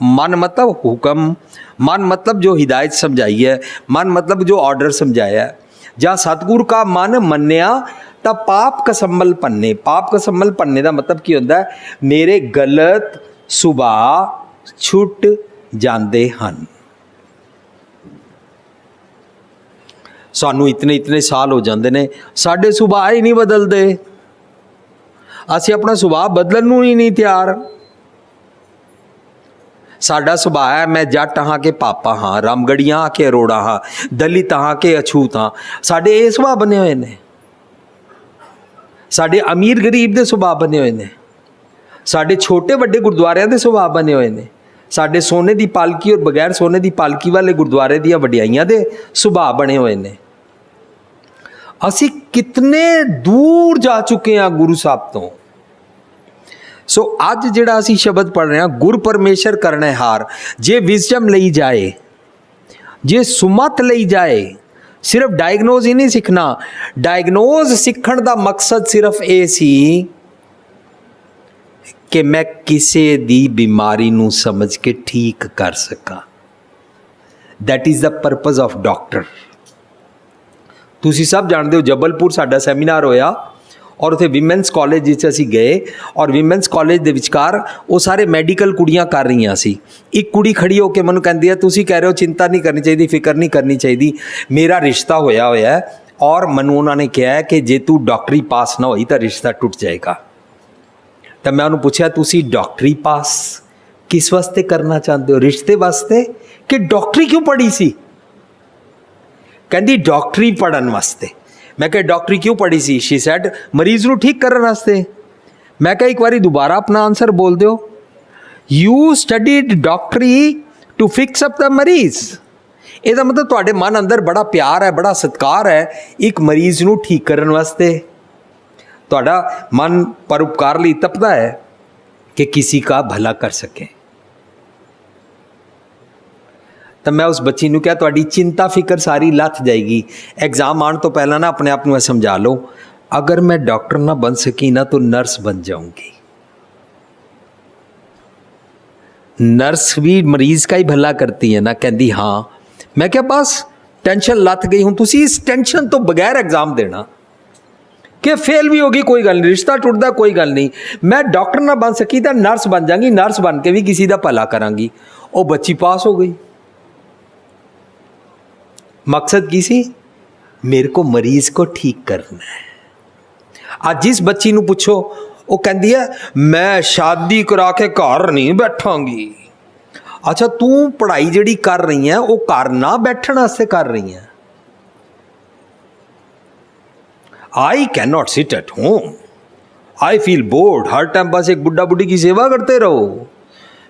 मन मतलब हुक्म, मन मतलब जो हिदायत समझाई है, मन मतलब जो ऑर्डर समझाया है। जा सतगुर का मन मन्निया तो पाप कसम्मल पन्ने। पाप कसम्मल पन्ने का मतलब की होता है मेरे गलत सुभाव छुट जाते हैं। सानू इतने इतने साल हो जाते हैं, साढ़े सुभाव ही नहीं बदलते। असी अपना सुभाव बदलने ही नहीं तैयार। साडा सुभाਅ है मैं जट हाँ के पापा हाँ, रामगढ़िया हाँ के अरोड़ा हाँ, दलित हाँ के अछूत हाँ। साडे ये सुभाਅ बने हुए ने। साडे अमीर गरीब दे सुभाਅ बने हुए ने। साडे छोटे वड्डे गुरुद्वारियां दे सुभाਅ बने हुए ने। साडे सोने दी पालकी और बगैर सोने दी पालकी वाले गुरुद्वारे दियां वड्डियाइयां दे सुभाਅ बने हुए ने। असी कितने दूर जा चुके हैं गुरु साहब तो। सो अज जिहड़ा असी शब्द पढ़ रहे हैं, गुर परमेश्वर करने हार, जे विजडम लई जाए, जे सुमत लई जाए, सिर्फ डायगनोज ही नहीं सीखना। डायगनोज सीखण दा मकसद सिर्फ ये सी कि मैं किसी दी बीमारी नू समझ के ठीक कर सका। That is the purpose of doctor. तुसी सब जानते हो जबलपुर साडा सैमीनार होया और उत्थे विमेंस कॉलेज जिस असी गए और विमेंस कॉलेज दे विचकार वो सारे मैडिकल कुड़ियां कर रही सी। एक कुड़ी खड़ी होकर मैनूं कहंदी है तुसी कह रहे हो चिंता नहीं करनी चाहिए, फिक्र नहीं करनी चाहिए, मेरा रिश्ता होया होया है और मैनूं उन्होंने कहा है कि जे तू डॉक्टरी पास ना होई तो रिश्ता टुट जाएगा। तो मैं उन्होंने पूछा तुसी डॉक्टरी पास किस वास्ते करना चाहते हो, रिश्ते वास्ते कि डॉक्टरी क्यों पढ़ी सी? कहती डॉक्टरी पढ़न वास्ते। मैं कहा डॉक्टरी क्यों पढ़ी सी? शी सैड मरीज नूं ठीक करन वास्ते। मैं कहा एक बारी दोबारा अपना आंसर बोल दो। यू स्टडीड डॉक्टरी टू फिक्स अप द मरीज। ਇਹਦਾ मतलब ਤੁਹਾਡੇ मन अंदर बड़ा प्यार है, बड़ा सत्कार है एक मरीज नूं ठीक करन वास्ते। ਤੁਹਾਡਾ मन परोपकार ਲਈ तपदा है कि किसी का भला कर सके। तो मैं उस बच्ची नूं कहा तुहाडी चिंता फिक्र सारी लथ जाएगी। एग्जाम आने तो पहला ना अपने आप नूं समझा लो, अगर मैं डॉक्टर ना बन सकी ना तो नर्स बन जाऊंगी। नर्स भी मरीज का ही भला करती है ना। कहती हाँ। मैं क्या बस टेंशन लथ गई हूँ, तुसी इस टेंशन तो बगैर एग्जाम देना कि फेल भी होगी कोई गल नहीं, रिश्ता टुटदा कोई गल नहीं, मैं डॉक्टर ना बन सकी तो नर्स बन जाऊंगी, नर्स बन के भी किसी का भला करांगी। वो बच्ची पास हो गई। मकसद की सी? मेरे को मरीज को ठीक करना है। आज जिस बच्ची नूं पूछो वो कहती है मैं शादी करा के घर नहीं बैठांगी। अच्छा तू पढ़ाई जिहड़ी कर रही है वो घर ना बैठण वास्ते कर रही है। I can not sit at home, I feel bored, her time बस एक बुढ़ा बुढ़ी की सेवा करते रहो,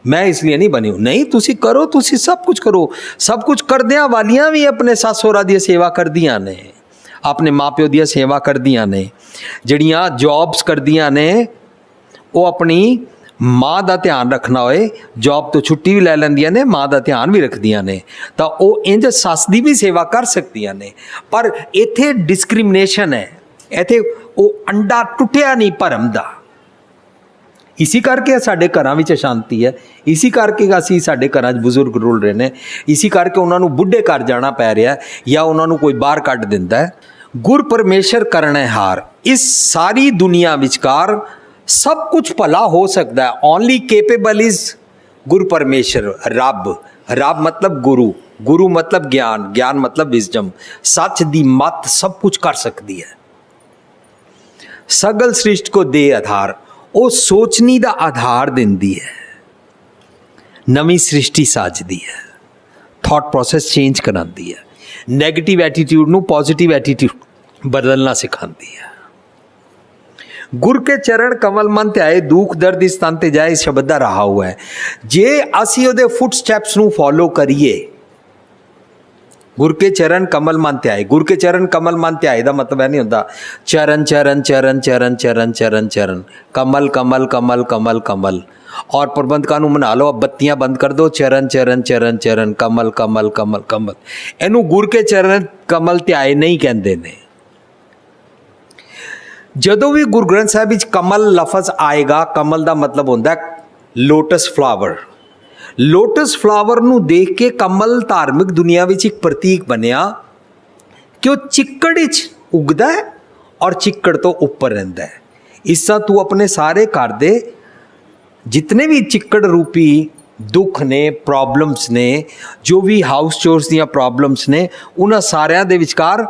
मैं इसलिए नहीं बनी हूँ। नहीं तुसी करो, तुसी सब कुछ करो। सब कुछ करदियां वालियां भी अपने सस सहुरा दी सेवा करदियां ने, अपने माँ प्यो दी सेवा करदियां ने, जड़ियाँ जॉब्स करदियां ने वो अपनी माँ का ध्यान रखना होए जॉब तो छुट्टी भी लै लैंदियां ने, माँ का ध्यान भी रखदियां ने, तो वो इंज सस दी भी सेवा कर सकदियां ने। पर इत्थे डिस्क्रिमिनेशन है, इत्थे वो अंडा टुटिया नहीं भरम दा। इसी करके साडे घरां विच शांति है, इसी करके असीं साडे घरां च बजुर्ग रुल रहे हैं, इसी करके उन्होंने बुढ़े घर जाना पै रहा है या उन्होंने कोई बाहर कढ़ दिंदा है। गुर परमेश्वर करने हार, इस सारी दुनिया विचकार सब कुछ भला हो सकता है। ओनली केपेबल इज गुरु परमेश्वर, रब। रब मतलब गुरु, गुरु मतलब ज्ञान, ज्ञान मतलब विजडम। सच दी मत सब कुछ कर सकती है। सगल सृष्टि को दे आधार, वो सोचनी का आधार दिंदी है, नवी सृष्टि साजदी है, थॉट प्रोसेस चेंज कराती है, नैगेटिव एटीट्यूड नू पॉजिटिव एटीट्यूड बदलना सिखाती है। गुर के चरण कमल मन ध्याए, दुख दर्द इस तन ते जाए, इस शब्द का रहा हुआ है। जे असी उहदे फुट स्टैप्स नू फॉलो करिए, गुर के चरण कमल मन ध्याए। गुर के चरण कमल मन ध्याए का मतलब यह नहीं होता चरण चरण चरण चरण चरण चरण चरण, कमल कमल कमल कमल कमल। और प्रबंधकों नू मना लो, अब बत्तियां बंद कर दो, चरण चरण चरण चरण कमल कमल कमल कमल। इनू गुर के चरण कमल ध्याए नहीं कहते ने। जदों भी गुरु ग्रंथ साहिब विच कमल लफज आएगा, कमल का मतलब होता है लोटस फ्लावर। लोटस फ्लावर नू देख के कमल धार्मिक दुनिया विच एक प्रतीक बनिया कि वह चिक्कड़ विच उगदा है और चिक्कड़ तो उपर रहिंदा है। इस तरह तू अपने सारे घर दे जितने भी चिक्कड़ रूपी दुख ने, प्रॉब्लम्स ने, जो भी हाउस चोर्स दियां प्रॉब्लम्स ने, उन्हां सारियां दे विचकार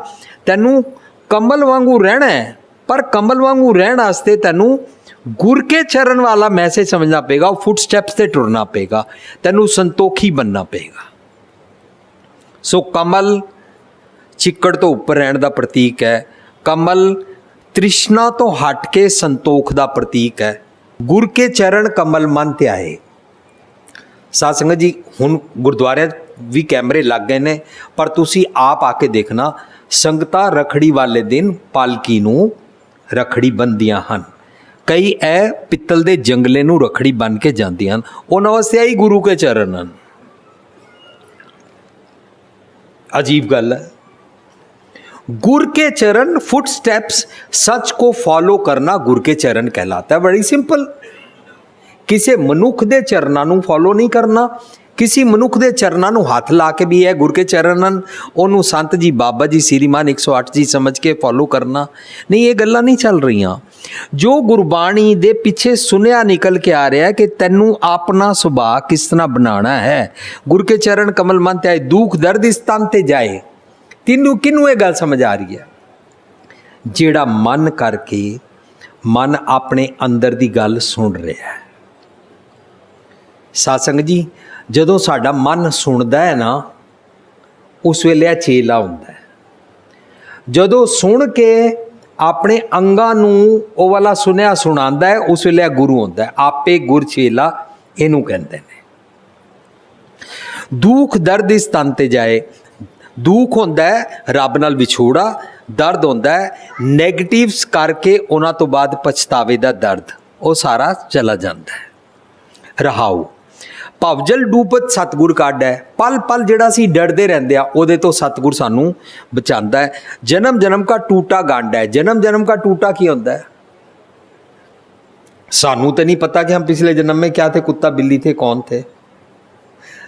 तैनू कमल वांगू रहना है। पर कमल वांगू रहने वास्ते तैनू गुर के चरण वाला मैसेज समझना पेगा, फुट स्टैप्स से टुरना पेगा, तेनू संतोखी बनना पेगा। सो कमल चिक्कड़ तो उपर रहने का प्रतीक है, कमल तृष्णा तो हट के संतोख का प्रतीक है। गुर के चरण कमल मन त्याए। साध संगत जी, हुण गुरुद्वारे भी कैमरे लग गए ने, पर तुसी आप आके देखना, संगतां रखड़ी वाले दिन पालकी नूं रखड़ी बंदियां हन। कई ए पित्तल दे जंगले नूं रखड़ी बन के जांदियां, उन्हां वास्ते ही गुरु के चरण हन। अजीब गल है। गुर के चरण, फुट स्टेप्स, सच को फॉलो करना गुर के चरण कहलाता है। बड़ी सिंपल। किसी मनुख दे चरणां नूं फॉलो नहीं करना, किसी मनुख दे चरणां नूं हथ ला के भी है गुर के चरण हन, ओनू संत जी, बाबा जी, श्रीमान 108 जी समझ के फॉलो करना नहीं, ये गल्लां नहीं चल रही। जो गुरबाणी दे पिछे सुनिया निकल के आ रहा है कि तैनू अपना सुभाव किस तरह बनाना है। गुर के चरण कमल मन त्याए, दुख दर्द इस तन ते जाए। तीनू किनू ये गल समझ आ रही है? जेड़ा मन करके मन अपने अंदर दी गल सुन रहा है। सत्संग जी, जदों साडा मन सुनदा है ना, उस वेले चेला हुंदा है। जदों सुन के अपने अंगां नूं ओ वाला सुनिया सुणांदा है, उस वेले गुरु हुंदा है। आपे गुर चेला इहनूं कहंदे ने। दुख दर्द इस तन ते जाए। दुख होंदा है रब नाल विछोड़ा, दर्द होंदा है नैगेटिव्स करके उन्हां तो बाद पछतावे दा दर्द, वो सारा चला जाता है। रहाऊ भवजल डूबत सतगुर काढ है। पल पल जिहड़ा असीं डरदे रहिंदे आ, उहदे तो सतगुर सानू बचांदा है। जन्म जन्म का टूटा गंढ है। जन्म जन्म का टूटा की होंदा है? सानू तो नहीं पता कि हम पिछले जन्म में क्या थे, कुत्ता बिल्ली थे, कौन थे।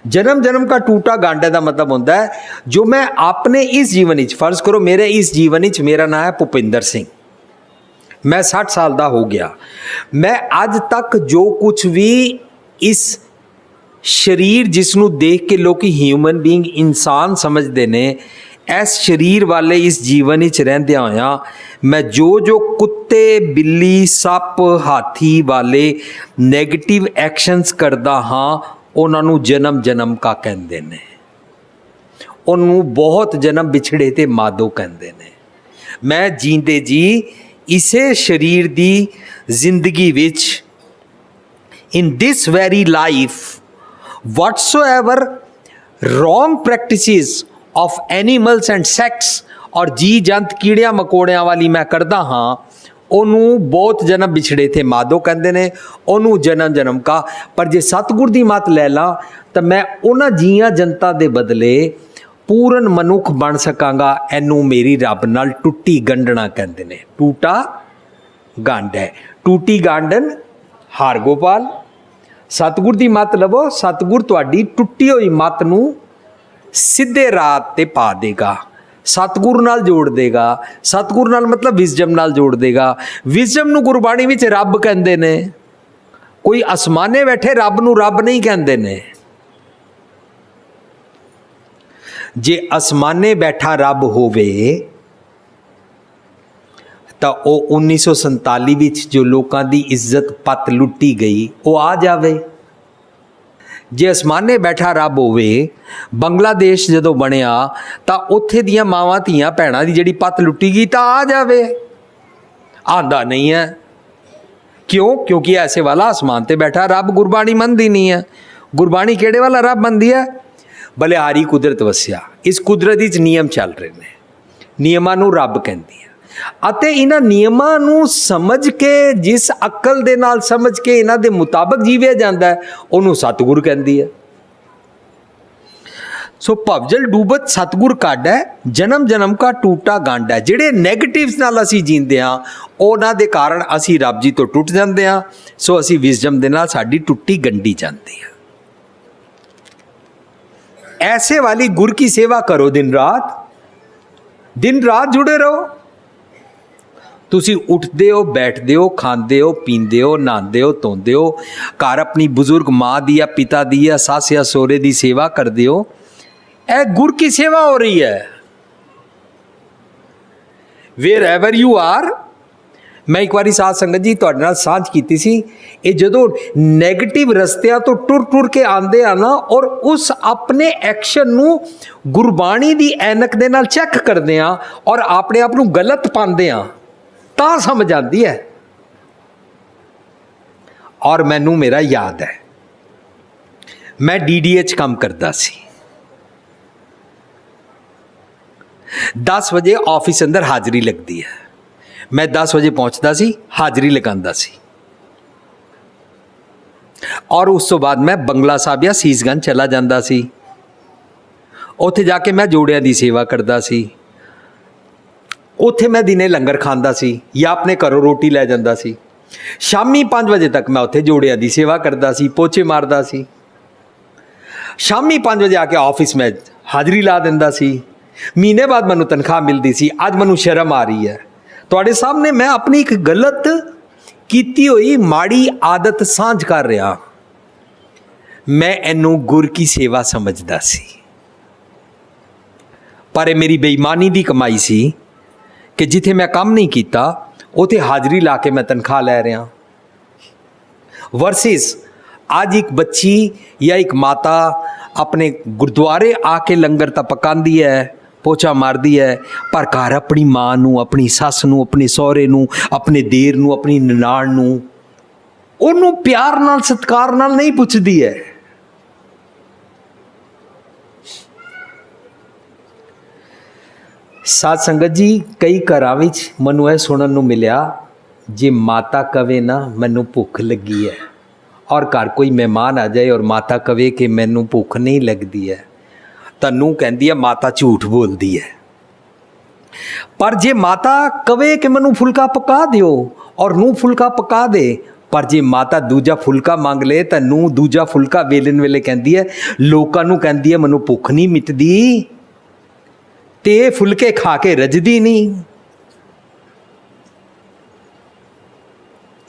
जन्म जन्म का टूटा गांडे का मतलब होता है जो मैं अपने इस जीवन, फर्ज करो मेरे इस जीवन, मेरा नाम है भुपिंदर सिंह, मैं 60 साल का हो गया, मैं अज तक जो कुछ भी इस शरीर जिसनों देख के लोग ह्यूमन बीइंग इंसान समझते ने, इस शरीर वाले इस जीवन विच रहिंदियां होया मैं जो जो कुत्ते बिल्ली सप हाथी वाले नैगेटिव एक्शनस करदा हाँ, उन्होंने जन्म जन्म का कहते ने। उन्होंने बहुत जन्म बिछड़े ते मादो कहते ने। मैं जींदे जी इसे शरीर दी जिंदगी विच, in this very life, whatsoever wrong practices of animals and sects और जी जंत कीड़िया मकोड़िया वाली मैं करदा हाँ, ਉਹਨੂੰ बहुत जन्म बिछड़े थे मादो कहते ने, ਉਹਨੂੰ जन्म जन्म का। पर जे सतगुर दी मत लै ला तो मैं उन्हां जीआं जनता दे बदले पूਰਨ मनुख बन सकांगा। ਇਹਨੂੰ मेरी रब नाल टुट्टी गंढना कहते ने। टूटा गंढ है, टूटी गांढन हार गोपाल। सतगुर दी मत लवो, सतगुर तुहाडी टुट्टी हुई मत नूं सीधे राह ते पा देगा, सतगुर नाल जोड़ देगा। सतगुर नाल मतलब विजडम नाल जोड़ देगा। विजडम नूं गुरबाणी विच रब कहंदे ने। कोई आसमाने बैठे रब नूं रब नहीं कहंदे ने। जे आसमाने बैठा रब होवे तो 1947 विच जो लोगों की इज्जत पत लुट्टी गई वो आ जावे। जे आसमाने बैठा रब होवे, बंगलादेश जदों बनिया तो उत्थे दियां मावां धीआं भैणां दी जिहड़ी पत लुट्टी गई तो आ जावे। आंदा नहीं है। क्यों? क्योंकि ऐसे वाला आसमान ते बैठा रब गुरबाणी मनदी नहीं है। गुरबाणी केड़े वाला रब मनदी है? बलिहारी कुदरत वसिया। इस कुदरत विच नियम चल रहे हैं, नियमां नूं रब कहंदी है। अते इन्हां नियमां नूं समझ के, जिस अकल दे नाल समझ के इन्हां दे मुताबिक जीविया जांदा है, उहनूं सतगुर कहंदी है। सो भवजल डूबत सतगुर काढ है, जन्म जन्म का टूटा गंढ है। जिहड़े नैगेटिव्स नाल असीं जींदे हां, उहनां दे कारण असीं रब जी तो टुट जांदे हां। सो असीं विजडम दे नाल साडी टुट्टी गंढी जांदी है। ऐसे वाली गुर की सेवा करो, दिन रात जुड़े रहो। तुसी उठते हो, बैठते हो, खाते हो, पींदे हो, नहाते हो, धोंदे हो, घर अपनी बुजुर्ग माँ दी या पिता दी या सस या सोहरे दी सेवा करते हो। ए गुर की सेवा हो रही है। वेयर एवर यू आर, मैं एक बारी साध संगत जी तुहाडे नाल साझ कीती सी, ये जदों नैगेटिव रस्तियां तो टुर टुर के आंदे आ ना और उस अपने एक्शन नू गुरबाणी दी ऐनक दे नाल चैक करदे आ और अपने आप नू गलत पांदे आ तां समझ आंदी है। और मैनू मेरा याद है, मैं DDH काम करता सी, 10 बजे ऑफिस अंदर हाज़री लगती है, मैं 10 बजे पहुंचता सी, हाज़री लगांदा सी और उस तो बाद मैं बंगला साहब या सीसगंज चला जांदा सी। उत्थे जाके मैं जोड़ियां दी सेवा करदा सी, उत्थे मैं दिने लंगर खांदा सी या अपने घरों रोटी लै जांदा सी। शामी 5 बजे तक मैं उत्थे जोड़ियां दी सेवा करदा सी, पोचे मारदा सी। शामी 5 बजे आके ऑफिस में हाज़री ला दिंदा सी। महीने बाद मैनू तनख्वाह मिलती सी। अज मैनू शर्म आ रही है तुहाडे सामने मैं अपनी एक गलत कीती हुई माड़ी आदत सांझ कर रहा। मैं इनू गुर की सेवा समझदा सी, पर मेरी बेईमानी दी कमाई सी कि जिथे मैं काम नहीं किया उथे हाज़री ला के मैं तनख्वाह लै रहा। वर्सिस आज एक बच्ची या एक माता अपने गुरुद्वारे आके लंगर तो पकांदी है, पोचा मारदी है, पर घर अपनी माँ नू, अपनी सस नू, अपने सौहरे नू, अपने देर नू, अपनी ननाण नू उन्होंने प्यार नाल सत्कार नाल नहीं पुछदी है। साध संगत जी कई घरां विच मैनू यह सुनन नू मिलिया, जे माता कवे ना मैनू भुख लगी है और घर कोई मेहमान आ जाए और माता कवे कि मैनू भुख नहीं लगती है, तो नूं कहती है माता झूठ बोलती है। पर जे माता कवे कि मैनू फुलका पका दियो और नूं फुलका पका दे, पर जे माता दूजा फुलका मंग ले तो नूं दूजा फुलका वेलन वेले कहती है, लोकां नूं कहती है मैनू भुख नहीं मिटदी ते फुलके खा के रजदी नहीं।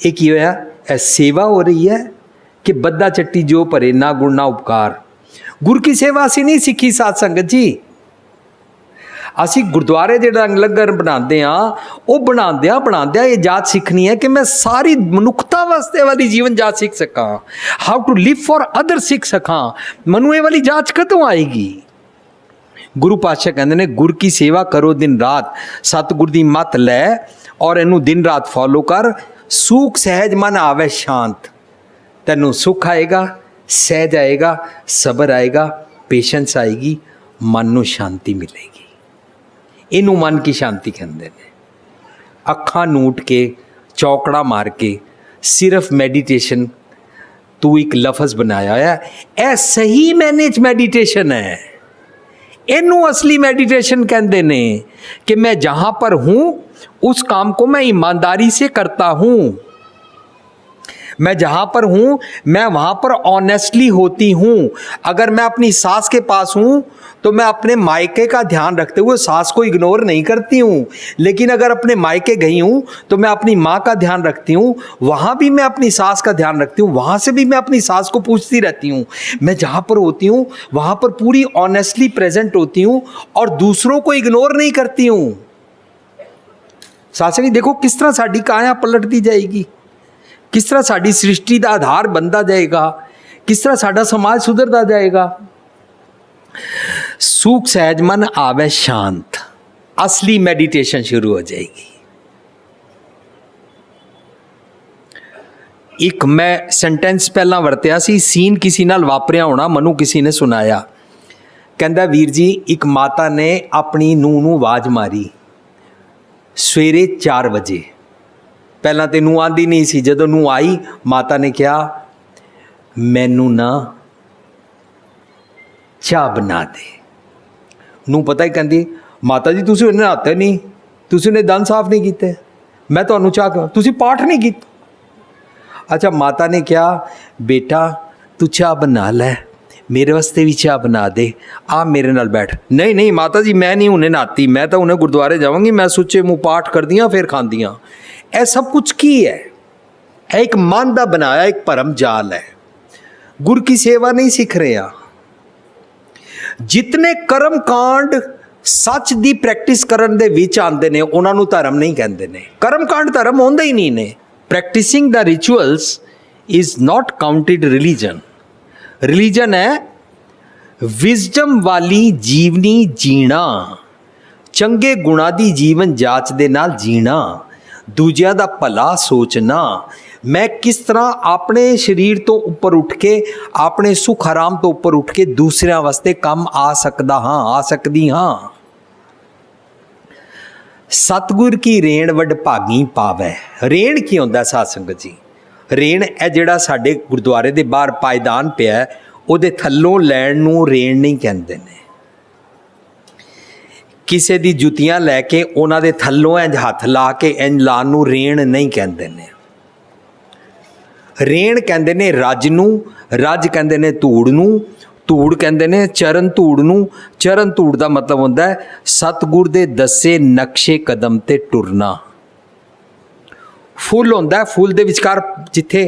ये की होया? ए सेवा हो रही है कि बद्दा चट्टी जो भरे ना गुण ना उपकार। गुर की सेवा असी नहीं सीखी साध संगत जी। असी गुरुद्वारे जिहड़ा लंगर बनाते हाँ वो बनांदियां ये जाच सीखनी है कि मैं सारी मनुखता वास्ते वाली जीवन जाच सीख सका, how to live for other सीख सका। मनु ये वाली जाच कदों आएगी? गुरु पातशाह कहते ने गुर की सेवा करो दिन रात, सतगुर दी मत लै और इनू दिन रात फॉलो कर, सुख सहज मन आवे शांत, तैनू सुख आएगा, सहज आएगा, सबर आएगा, पेशेंस आएगी, मन नू शांति मिलेगी। इनू मन की शांति कहते हैं। अखां नूट के चौकड़ा मार के सिर्फ मेडिटेशन तू एक लफज बनाया है, ए सही मैनेज मेडिटेशन है। इनू असली मेडिटेशन कहते ने कि मैं जहाँ पर हूँ उस काम को मैं ईमानदारी से करता हूँ, मैं जहाँ पर हूँ मैं वहाँ पर ऑनेस्टली होती हूँ। अगर मैं अपनी सास के पास हूँ तो मैं अपने मायके का ध्यान रखते हुए सास को इग्नोर नहीं करती हूँ, लेकिन अगर अपने मायके गई हूँ तो मैं अपनी माँ का ध्यान रखती हूँ, वहाँ भी मैं अपनी सास का ध्यान रखती हूँ, वहाँ से भी मैं अपनी सास को पूछती रहती हूँ। मैं जहाँ पर होती हूँ वहाँ पर पूरी ऑनेस्टली प्रेजेंट होती हूँ और दूसरों को इग्नोर नहीं करती हूँ। सास जी देखो किस तरह साड़ी काया पलटती जाएगी, किस तरह साड़ी सृष्टि का आधार बनता जाएगा, किस तरह साडा समाज सुधरता जाएगा। सुख सहज मन आवे शांत, असली मेडिटेशन शुरू हो जाएगी। एक मैं सेंटेंस पहला वरत्या सी, सीन किसी नाल वापरिया होना, मनु किसी ने सुनाया। कहंदा वीर जी एक माता ने अपनी नूह नूं आवाज मारी सवेरे 4 बजे। पहला तो नूह आंदी नहीं सी, जदों नूह आई माता ने कहा मैनू ना चाह बना दे। नूह पता ही कहती माता जी तुसीं उन्हें नहाते नहीं, तुसीं उन्हें दंद साफ नहीं किए, मैं तुहानूं चाह क्यों, तुसीं पाठ नहीं किया। अच्छा माता ने कहा बेटा तू चाह बना लै, मेरे वास्ते भी चाह बना दे, आ मेरे नाल बैठ। नहीं नहीं माता जी मैं नहीं उन्हें नहाती, मैं तो उन्हें गुरुद्वारे जावांगी, मैं सुच्चे मुँह पाठ कर दियाँ फिर खांदियाँ। यह सब कुछ की है, एक मन का बनाया एक भरम जाल है। गुर की सेवा नहीं सीख रहे हैं। जितने कर्म कांड सच की प्रैक्टिस करन दे विच आंदे ने उन्हां नूं धर्म नहीं कहंदे ने। कर्म कांड धर्म होंदे ही नहीं ने। Practicing the rituals is not counted religion. Religion है विजडम वाली जीवनी जीना, चंगे गुणां दी जीवन जाच दे नाल जीना, दूजियां दा भला सोचना। मैं किस तरह अपने शरीर तो उपर उठ के, अपने सुख आराम तो उपर उठ के दूसरियां वास्ते काम आ सकदा हाँ, आ सकदी हाँ। सतगुर की रेण वडभागी पावै। रेण की हुंदा साध संगत जी? रेण है जिहड़ा साडे गुरुद्वारे दे बाहर पायदान पिया है, उहदे थल्लों लैण नूं रेण नहीं कहंदे ने। किसी दी जुतियां लैके उन्हां दे थल्लों इंज हथ ला के इंज लाण नूं रेण नहीं कहंदे ने। रेण कहंदे ने रज नूं, रज कहंदे ने धूड़ नूं, धूड़ कहंदे ने चरण धूड़ नूं। चरण धूड़ दा मतलब हुंदा है सतगुर दे दसे नक्शे कदम ते टुरना। फुल हुंदा है, फुल दे विचकार जिथे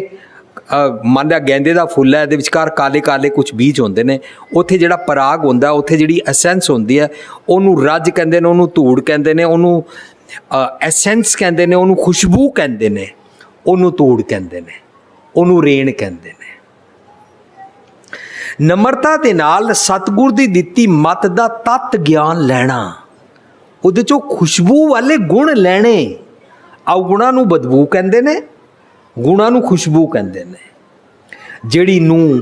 मान लिया गेंदे दा फुल है, दे विचकार काले काले कुछ बीज होंदे ने, उत्थे जिहड़ा पराग हुंदा है, उत्थे जिहड़ी एसेंस हुंदी है, ओनू रज कहंदे ने, ओनू धूड़ कहंदे ने, ओनू एसेंस कहंदे ने, ओनू खुशबू कहंदे ने, ओनू धूड़ कहंदे ने, ओनू रेण कहंदे ने। नम्रता दे नाल सतगुर दी दित्ती मत दा तत्त ज्ञान लैना, उहदे चों खुशबू वाले गुण लैणे। अवगुणां नूं बदबू कहंदे ने, गुणां नूं खुशबू कहंदे ने। जिहड़ी नूं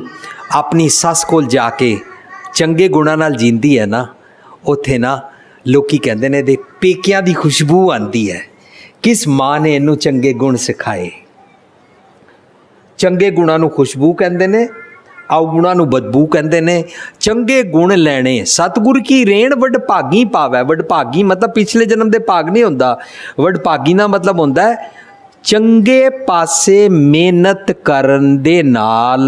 अपनी सस कोल जाके चंगे गुणां नाल जींदी है ना, उत्थे ना लोकी कहंदे ने दे पेकियां दी खुशबू आंदी है। किस मां ने इहनूं चंगे गुण सिखाए? चंगे गुणां नूं खुशबू कहंदे ने, अवगुणां नूं बदबू कहंदे ने। चंगे गुण लैणे। सतगुर की रेण वडभागी पावै। वडभागी मतलब पिछले जन्म दे भाग नहीं हुंदा। वडभागी दा मतलब हुंदा है चंगे पासे मेहनत करन दे नाल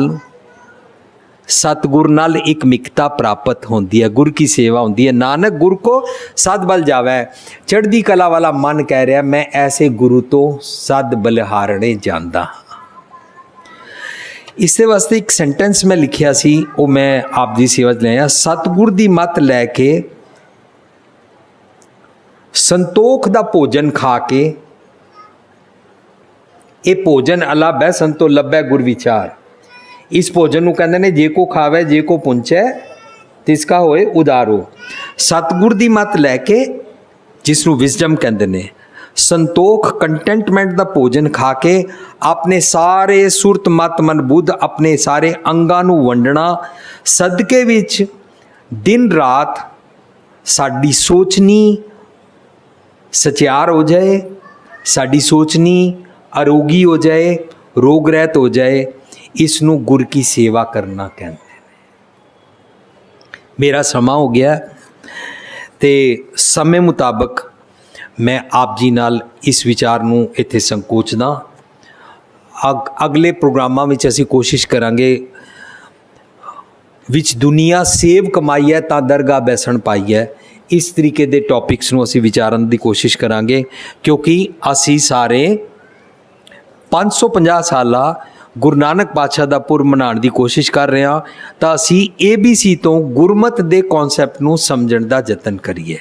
सतगुर नाल एक मिकता प्राप्त होंदी है, गुर की सेवा होंदी है। नानक गुर को सद बल जावै। चढ़दी कला वाला मन कह रहा मैं ऐसे गुरु तो सद बलिहारणे जांदा। इस वास्ते एक सेंटेंस मैं लिखिया सी, वो मैं आप जी सेवा च लिया। सतगुर दी मत लैके संतोख दा भोजन खा के, ये भोजन अलग है संतो लभै गुर विचार। इस भोजन नूं कहंदे ने जे को खावे जे को पुंचै तिसका होए उदारो। सतगुर दी मत लैके जिसनूं विजडम कहंदे ने, संतोख कंटेंटमेंट दा भोजन खा के अपने सारे सुरत मत मन बुद्ध अपने सारे अंगां नूं वंडना, सदके विच दिन रात साडी सोचनी सचियार हो जाए, साडी सोचनी आरोगी हो जाए, रोग रहित हो जाए। इसनूं गुर की सेवा करना कहते हैं। मेरा समा हो गया ते समय मुताबक मैं आप जी नाल इस विचार नूं इत्थे संकोचदा। अगले प्रोग्रामां विच असीं कोशिश करांगे विच दुनिया सेव कमाई है तां दरगाह बैसण पाई है, इस तरीके दे टॉपिक्स नूं असीं विचारन दी कोशिश करांगे, क्योंकि असीं सारे 550 साला गुरु नानक पातशाह दा पुरब मनाउण दी कोशिश कर रहे हां, तां असीं ABC तो गुरमत दे कॉन्सैप्ट नूं समझण दा यतन करिए।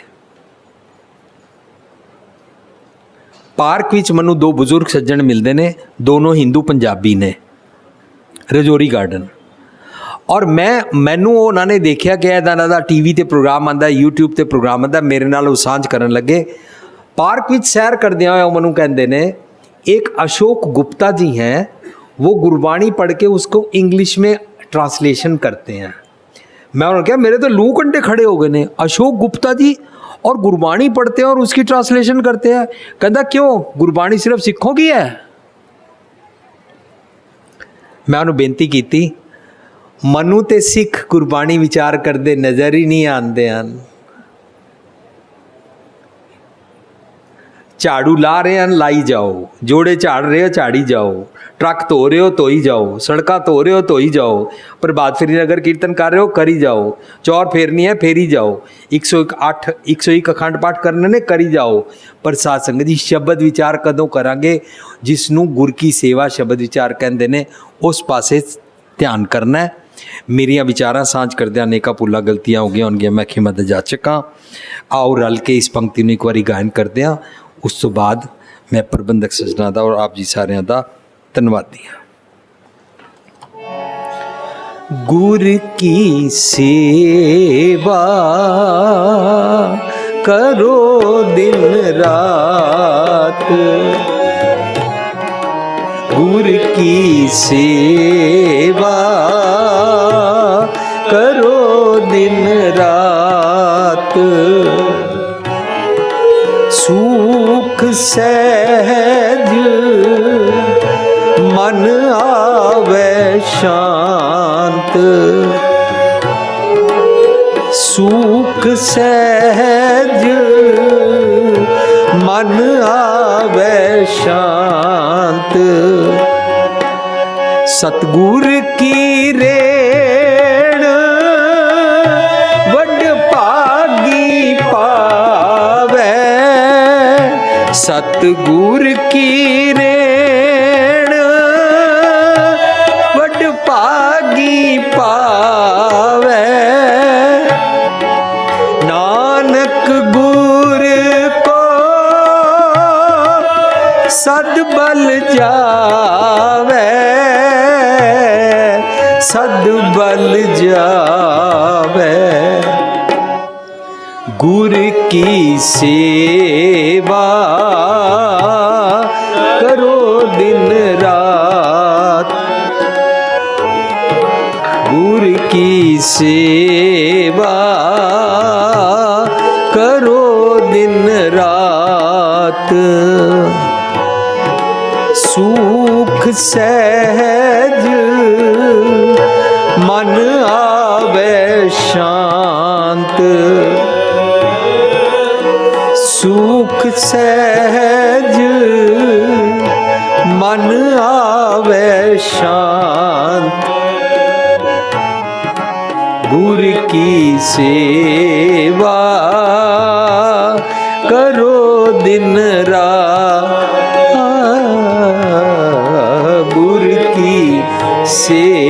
पार्क विच मैनूं दो बुजुर्ग सज्जण मिलते ने, दोनों हिंदू पंजाबी ने, रजौरी गार्डन। और मैनूं उन्होंने देखा कि इन्हां दा TV ते प्रोग्राम आंदा, YouTube ते प्रोग्राम आंदा, मेरे नाल वो सांझ करन लगे। पार्क विच सैर करदियां होए मैनूं कहंदे ने एक अशोक गुप्ता जी हैं, वो गुरबाणी पढ़ के उसको इंग्लिश में ट्रांसलेशन करते हैं। मैं उन्होंने कहा मेरे तो लू कंडे खड़े हो गए ने, अशोक गुप्ता जी और गुरबाणी पढ़ते हैं और उसकी ट्रांसलेशन करते हैं। कहता क्यों, गुरबाणी सिर्फ सिखों की है? मैं उन्होंने बेनती की, मनु ते सिख गुरबाणी विचार करते नज़र ही नहीं आते हैं। झाड़ू ला रहे हैं लाई जाओ, जोड़े झाड़ रहे हो झाड़ी जाओ, ट्रक धो रहे हो धोई जाओ, सड़क धो रहे हो धोई जाओ, प्रभात फेरी नगर कीर्तन कर रहे हो करी जाओ, चौर फेरनी है फेरी जाओ, 101 अखंड पाठ करने ने करी जाओ। पर साध संगत जी शब्द विचार कदों करांगे? जिसनों गुर की सेवा शब्द विचार कहते हैं, उस पासे ध्यान करना है। मेरिया विचारां साझ करदियां अनेका भुल्लां गलतियां हो गई होणगियां, मैं खिमा दा जाचक हाँ। आओ रल के इस पंक्ति नूं एक बारी गायन करदे हां, उस तो बाद मैं प्रबंधक सज्जणा दा और आप जी सारिਆਂ दा धन्नवादी हाँ। गुर की सेवा करो दिन रात, गुर की सेवा करो दिन रात, सुख सहज मन आवे शांत, सुख सहज मन आवे शांत, सतगुर की रेण वड भागी पावे, सतगुर की रेण वड भागी पावे, नानक गुर को सद बल जावे, सद बल जावे, गुर की सेवा करो दिन रात, गुर की सेवा करो दिन रात, सुख सहज मन आवे शांत, सुख सहज मन आवे शांत, गुर की सेवा करो दिन रात, गुर की सेवा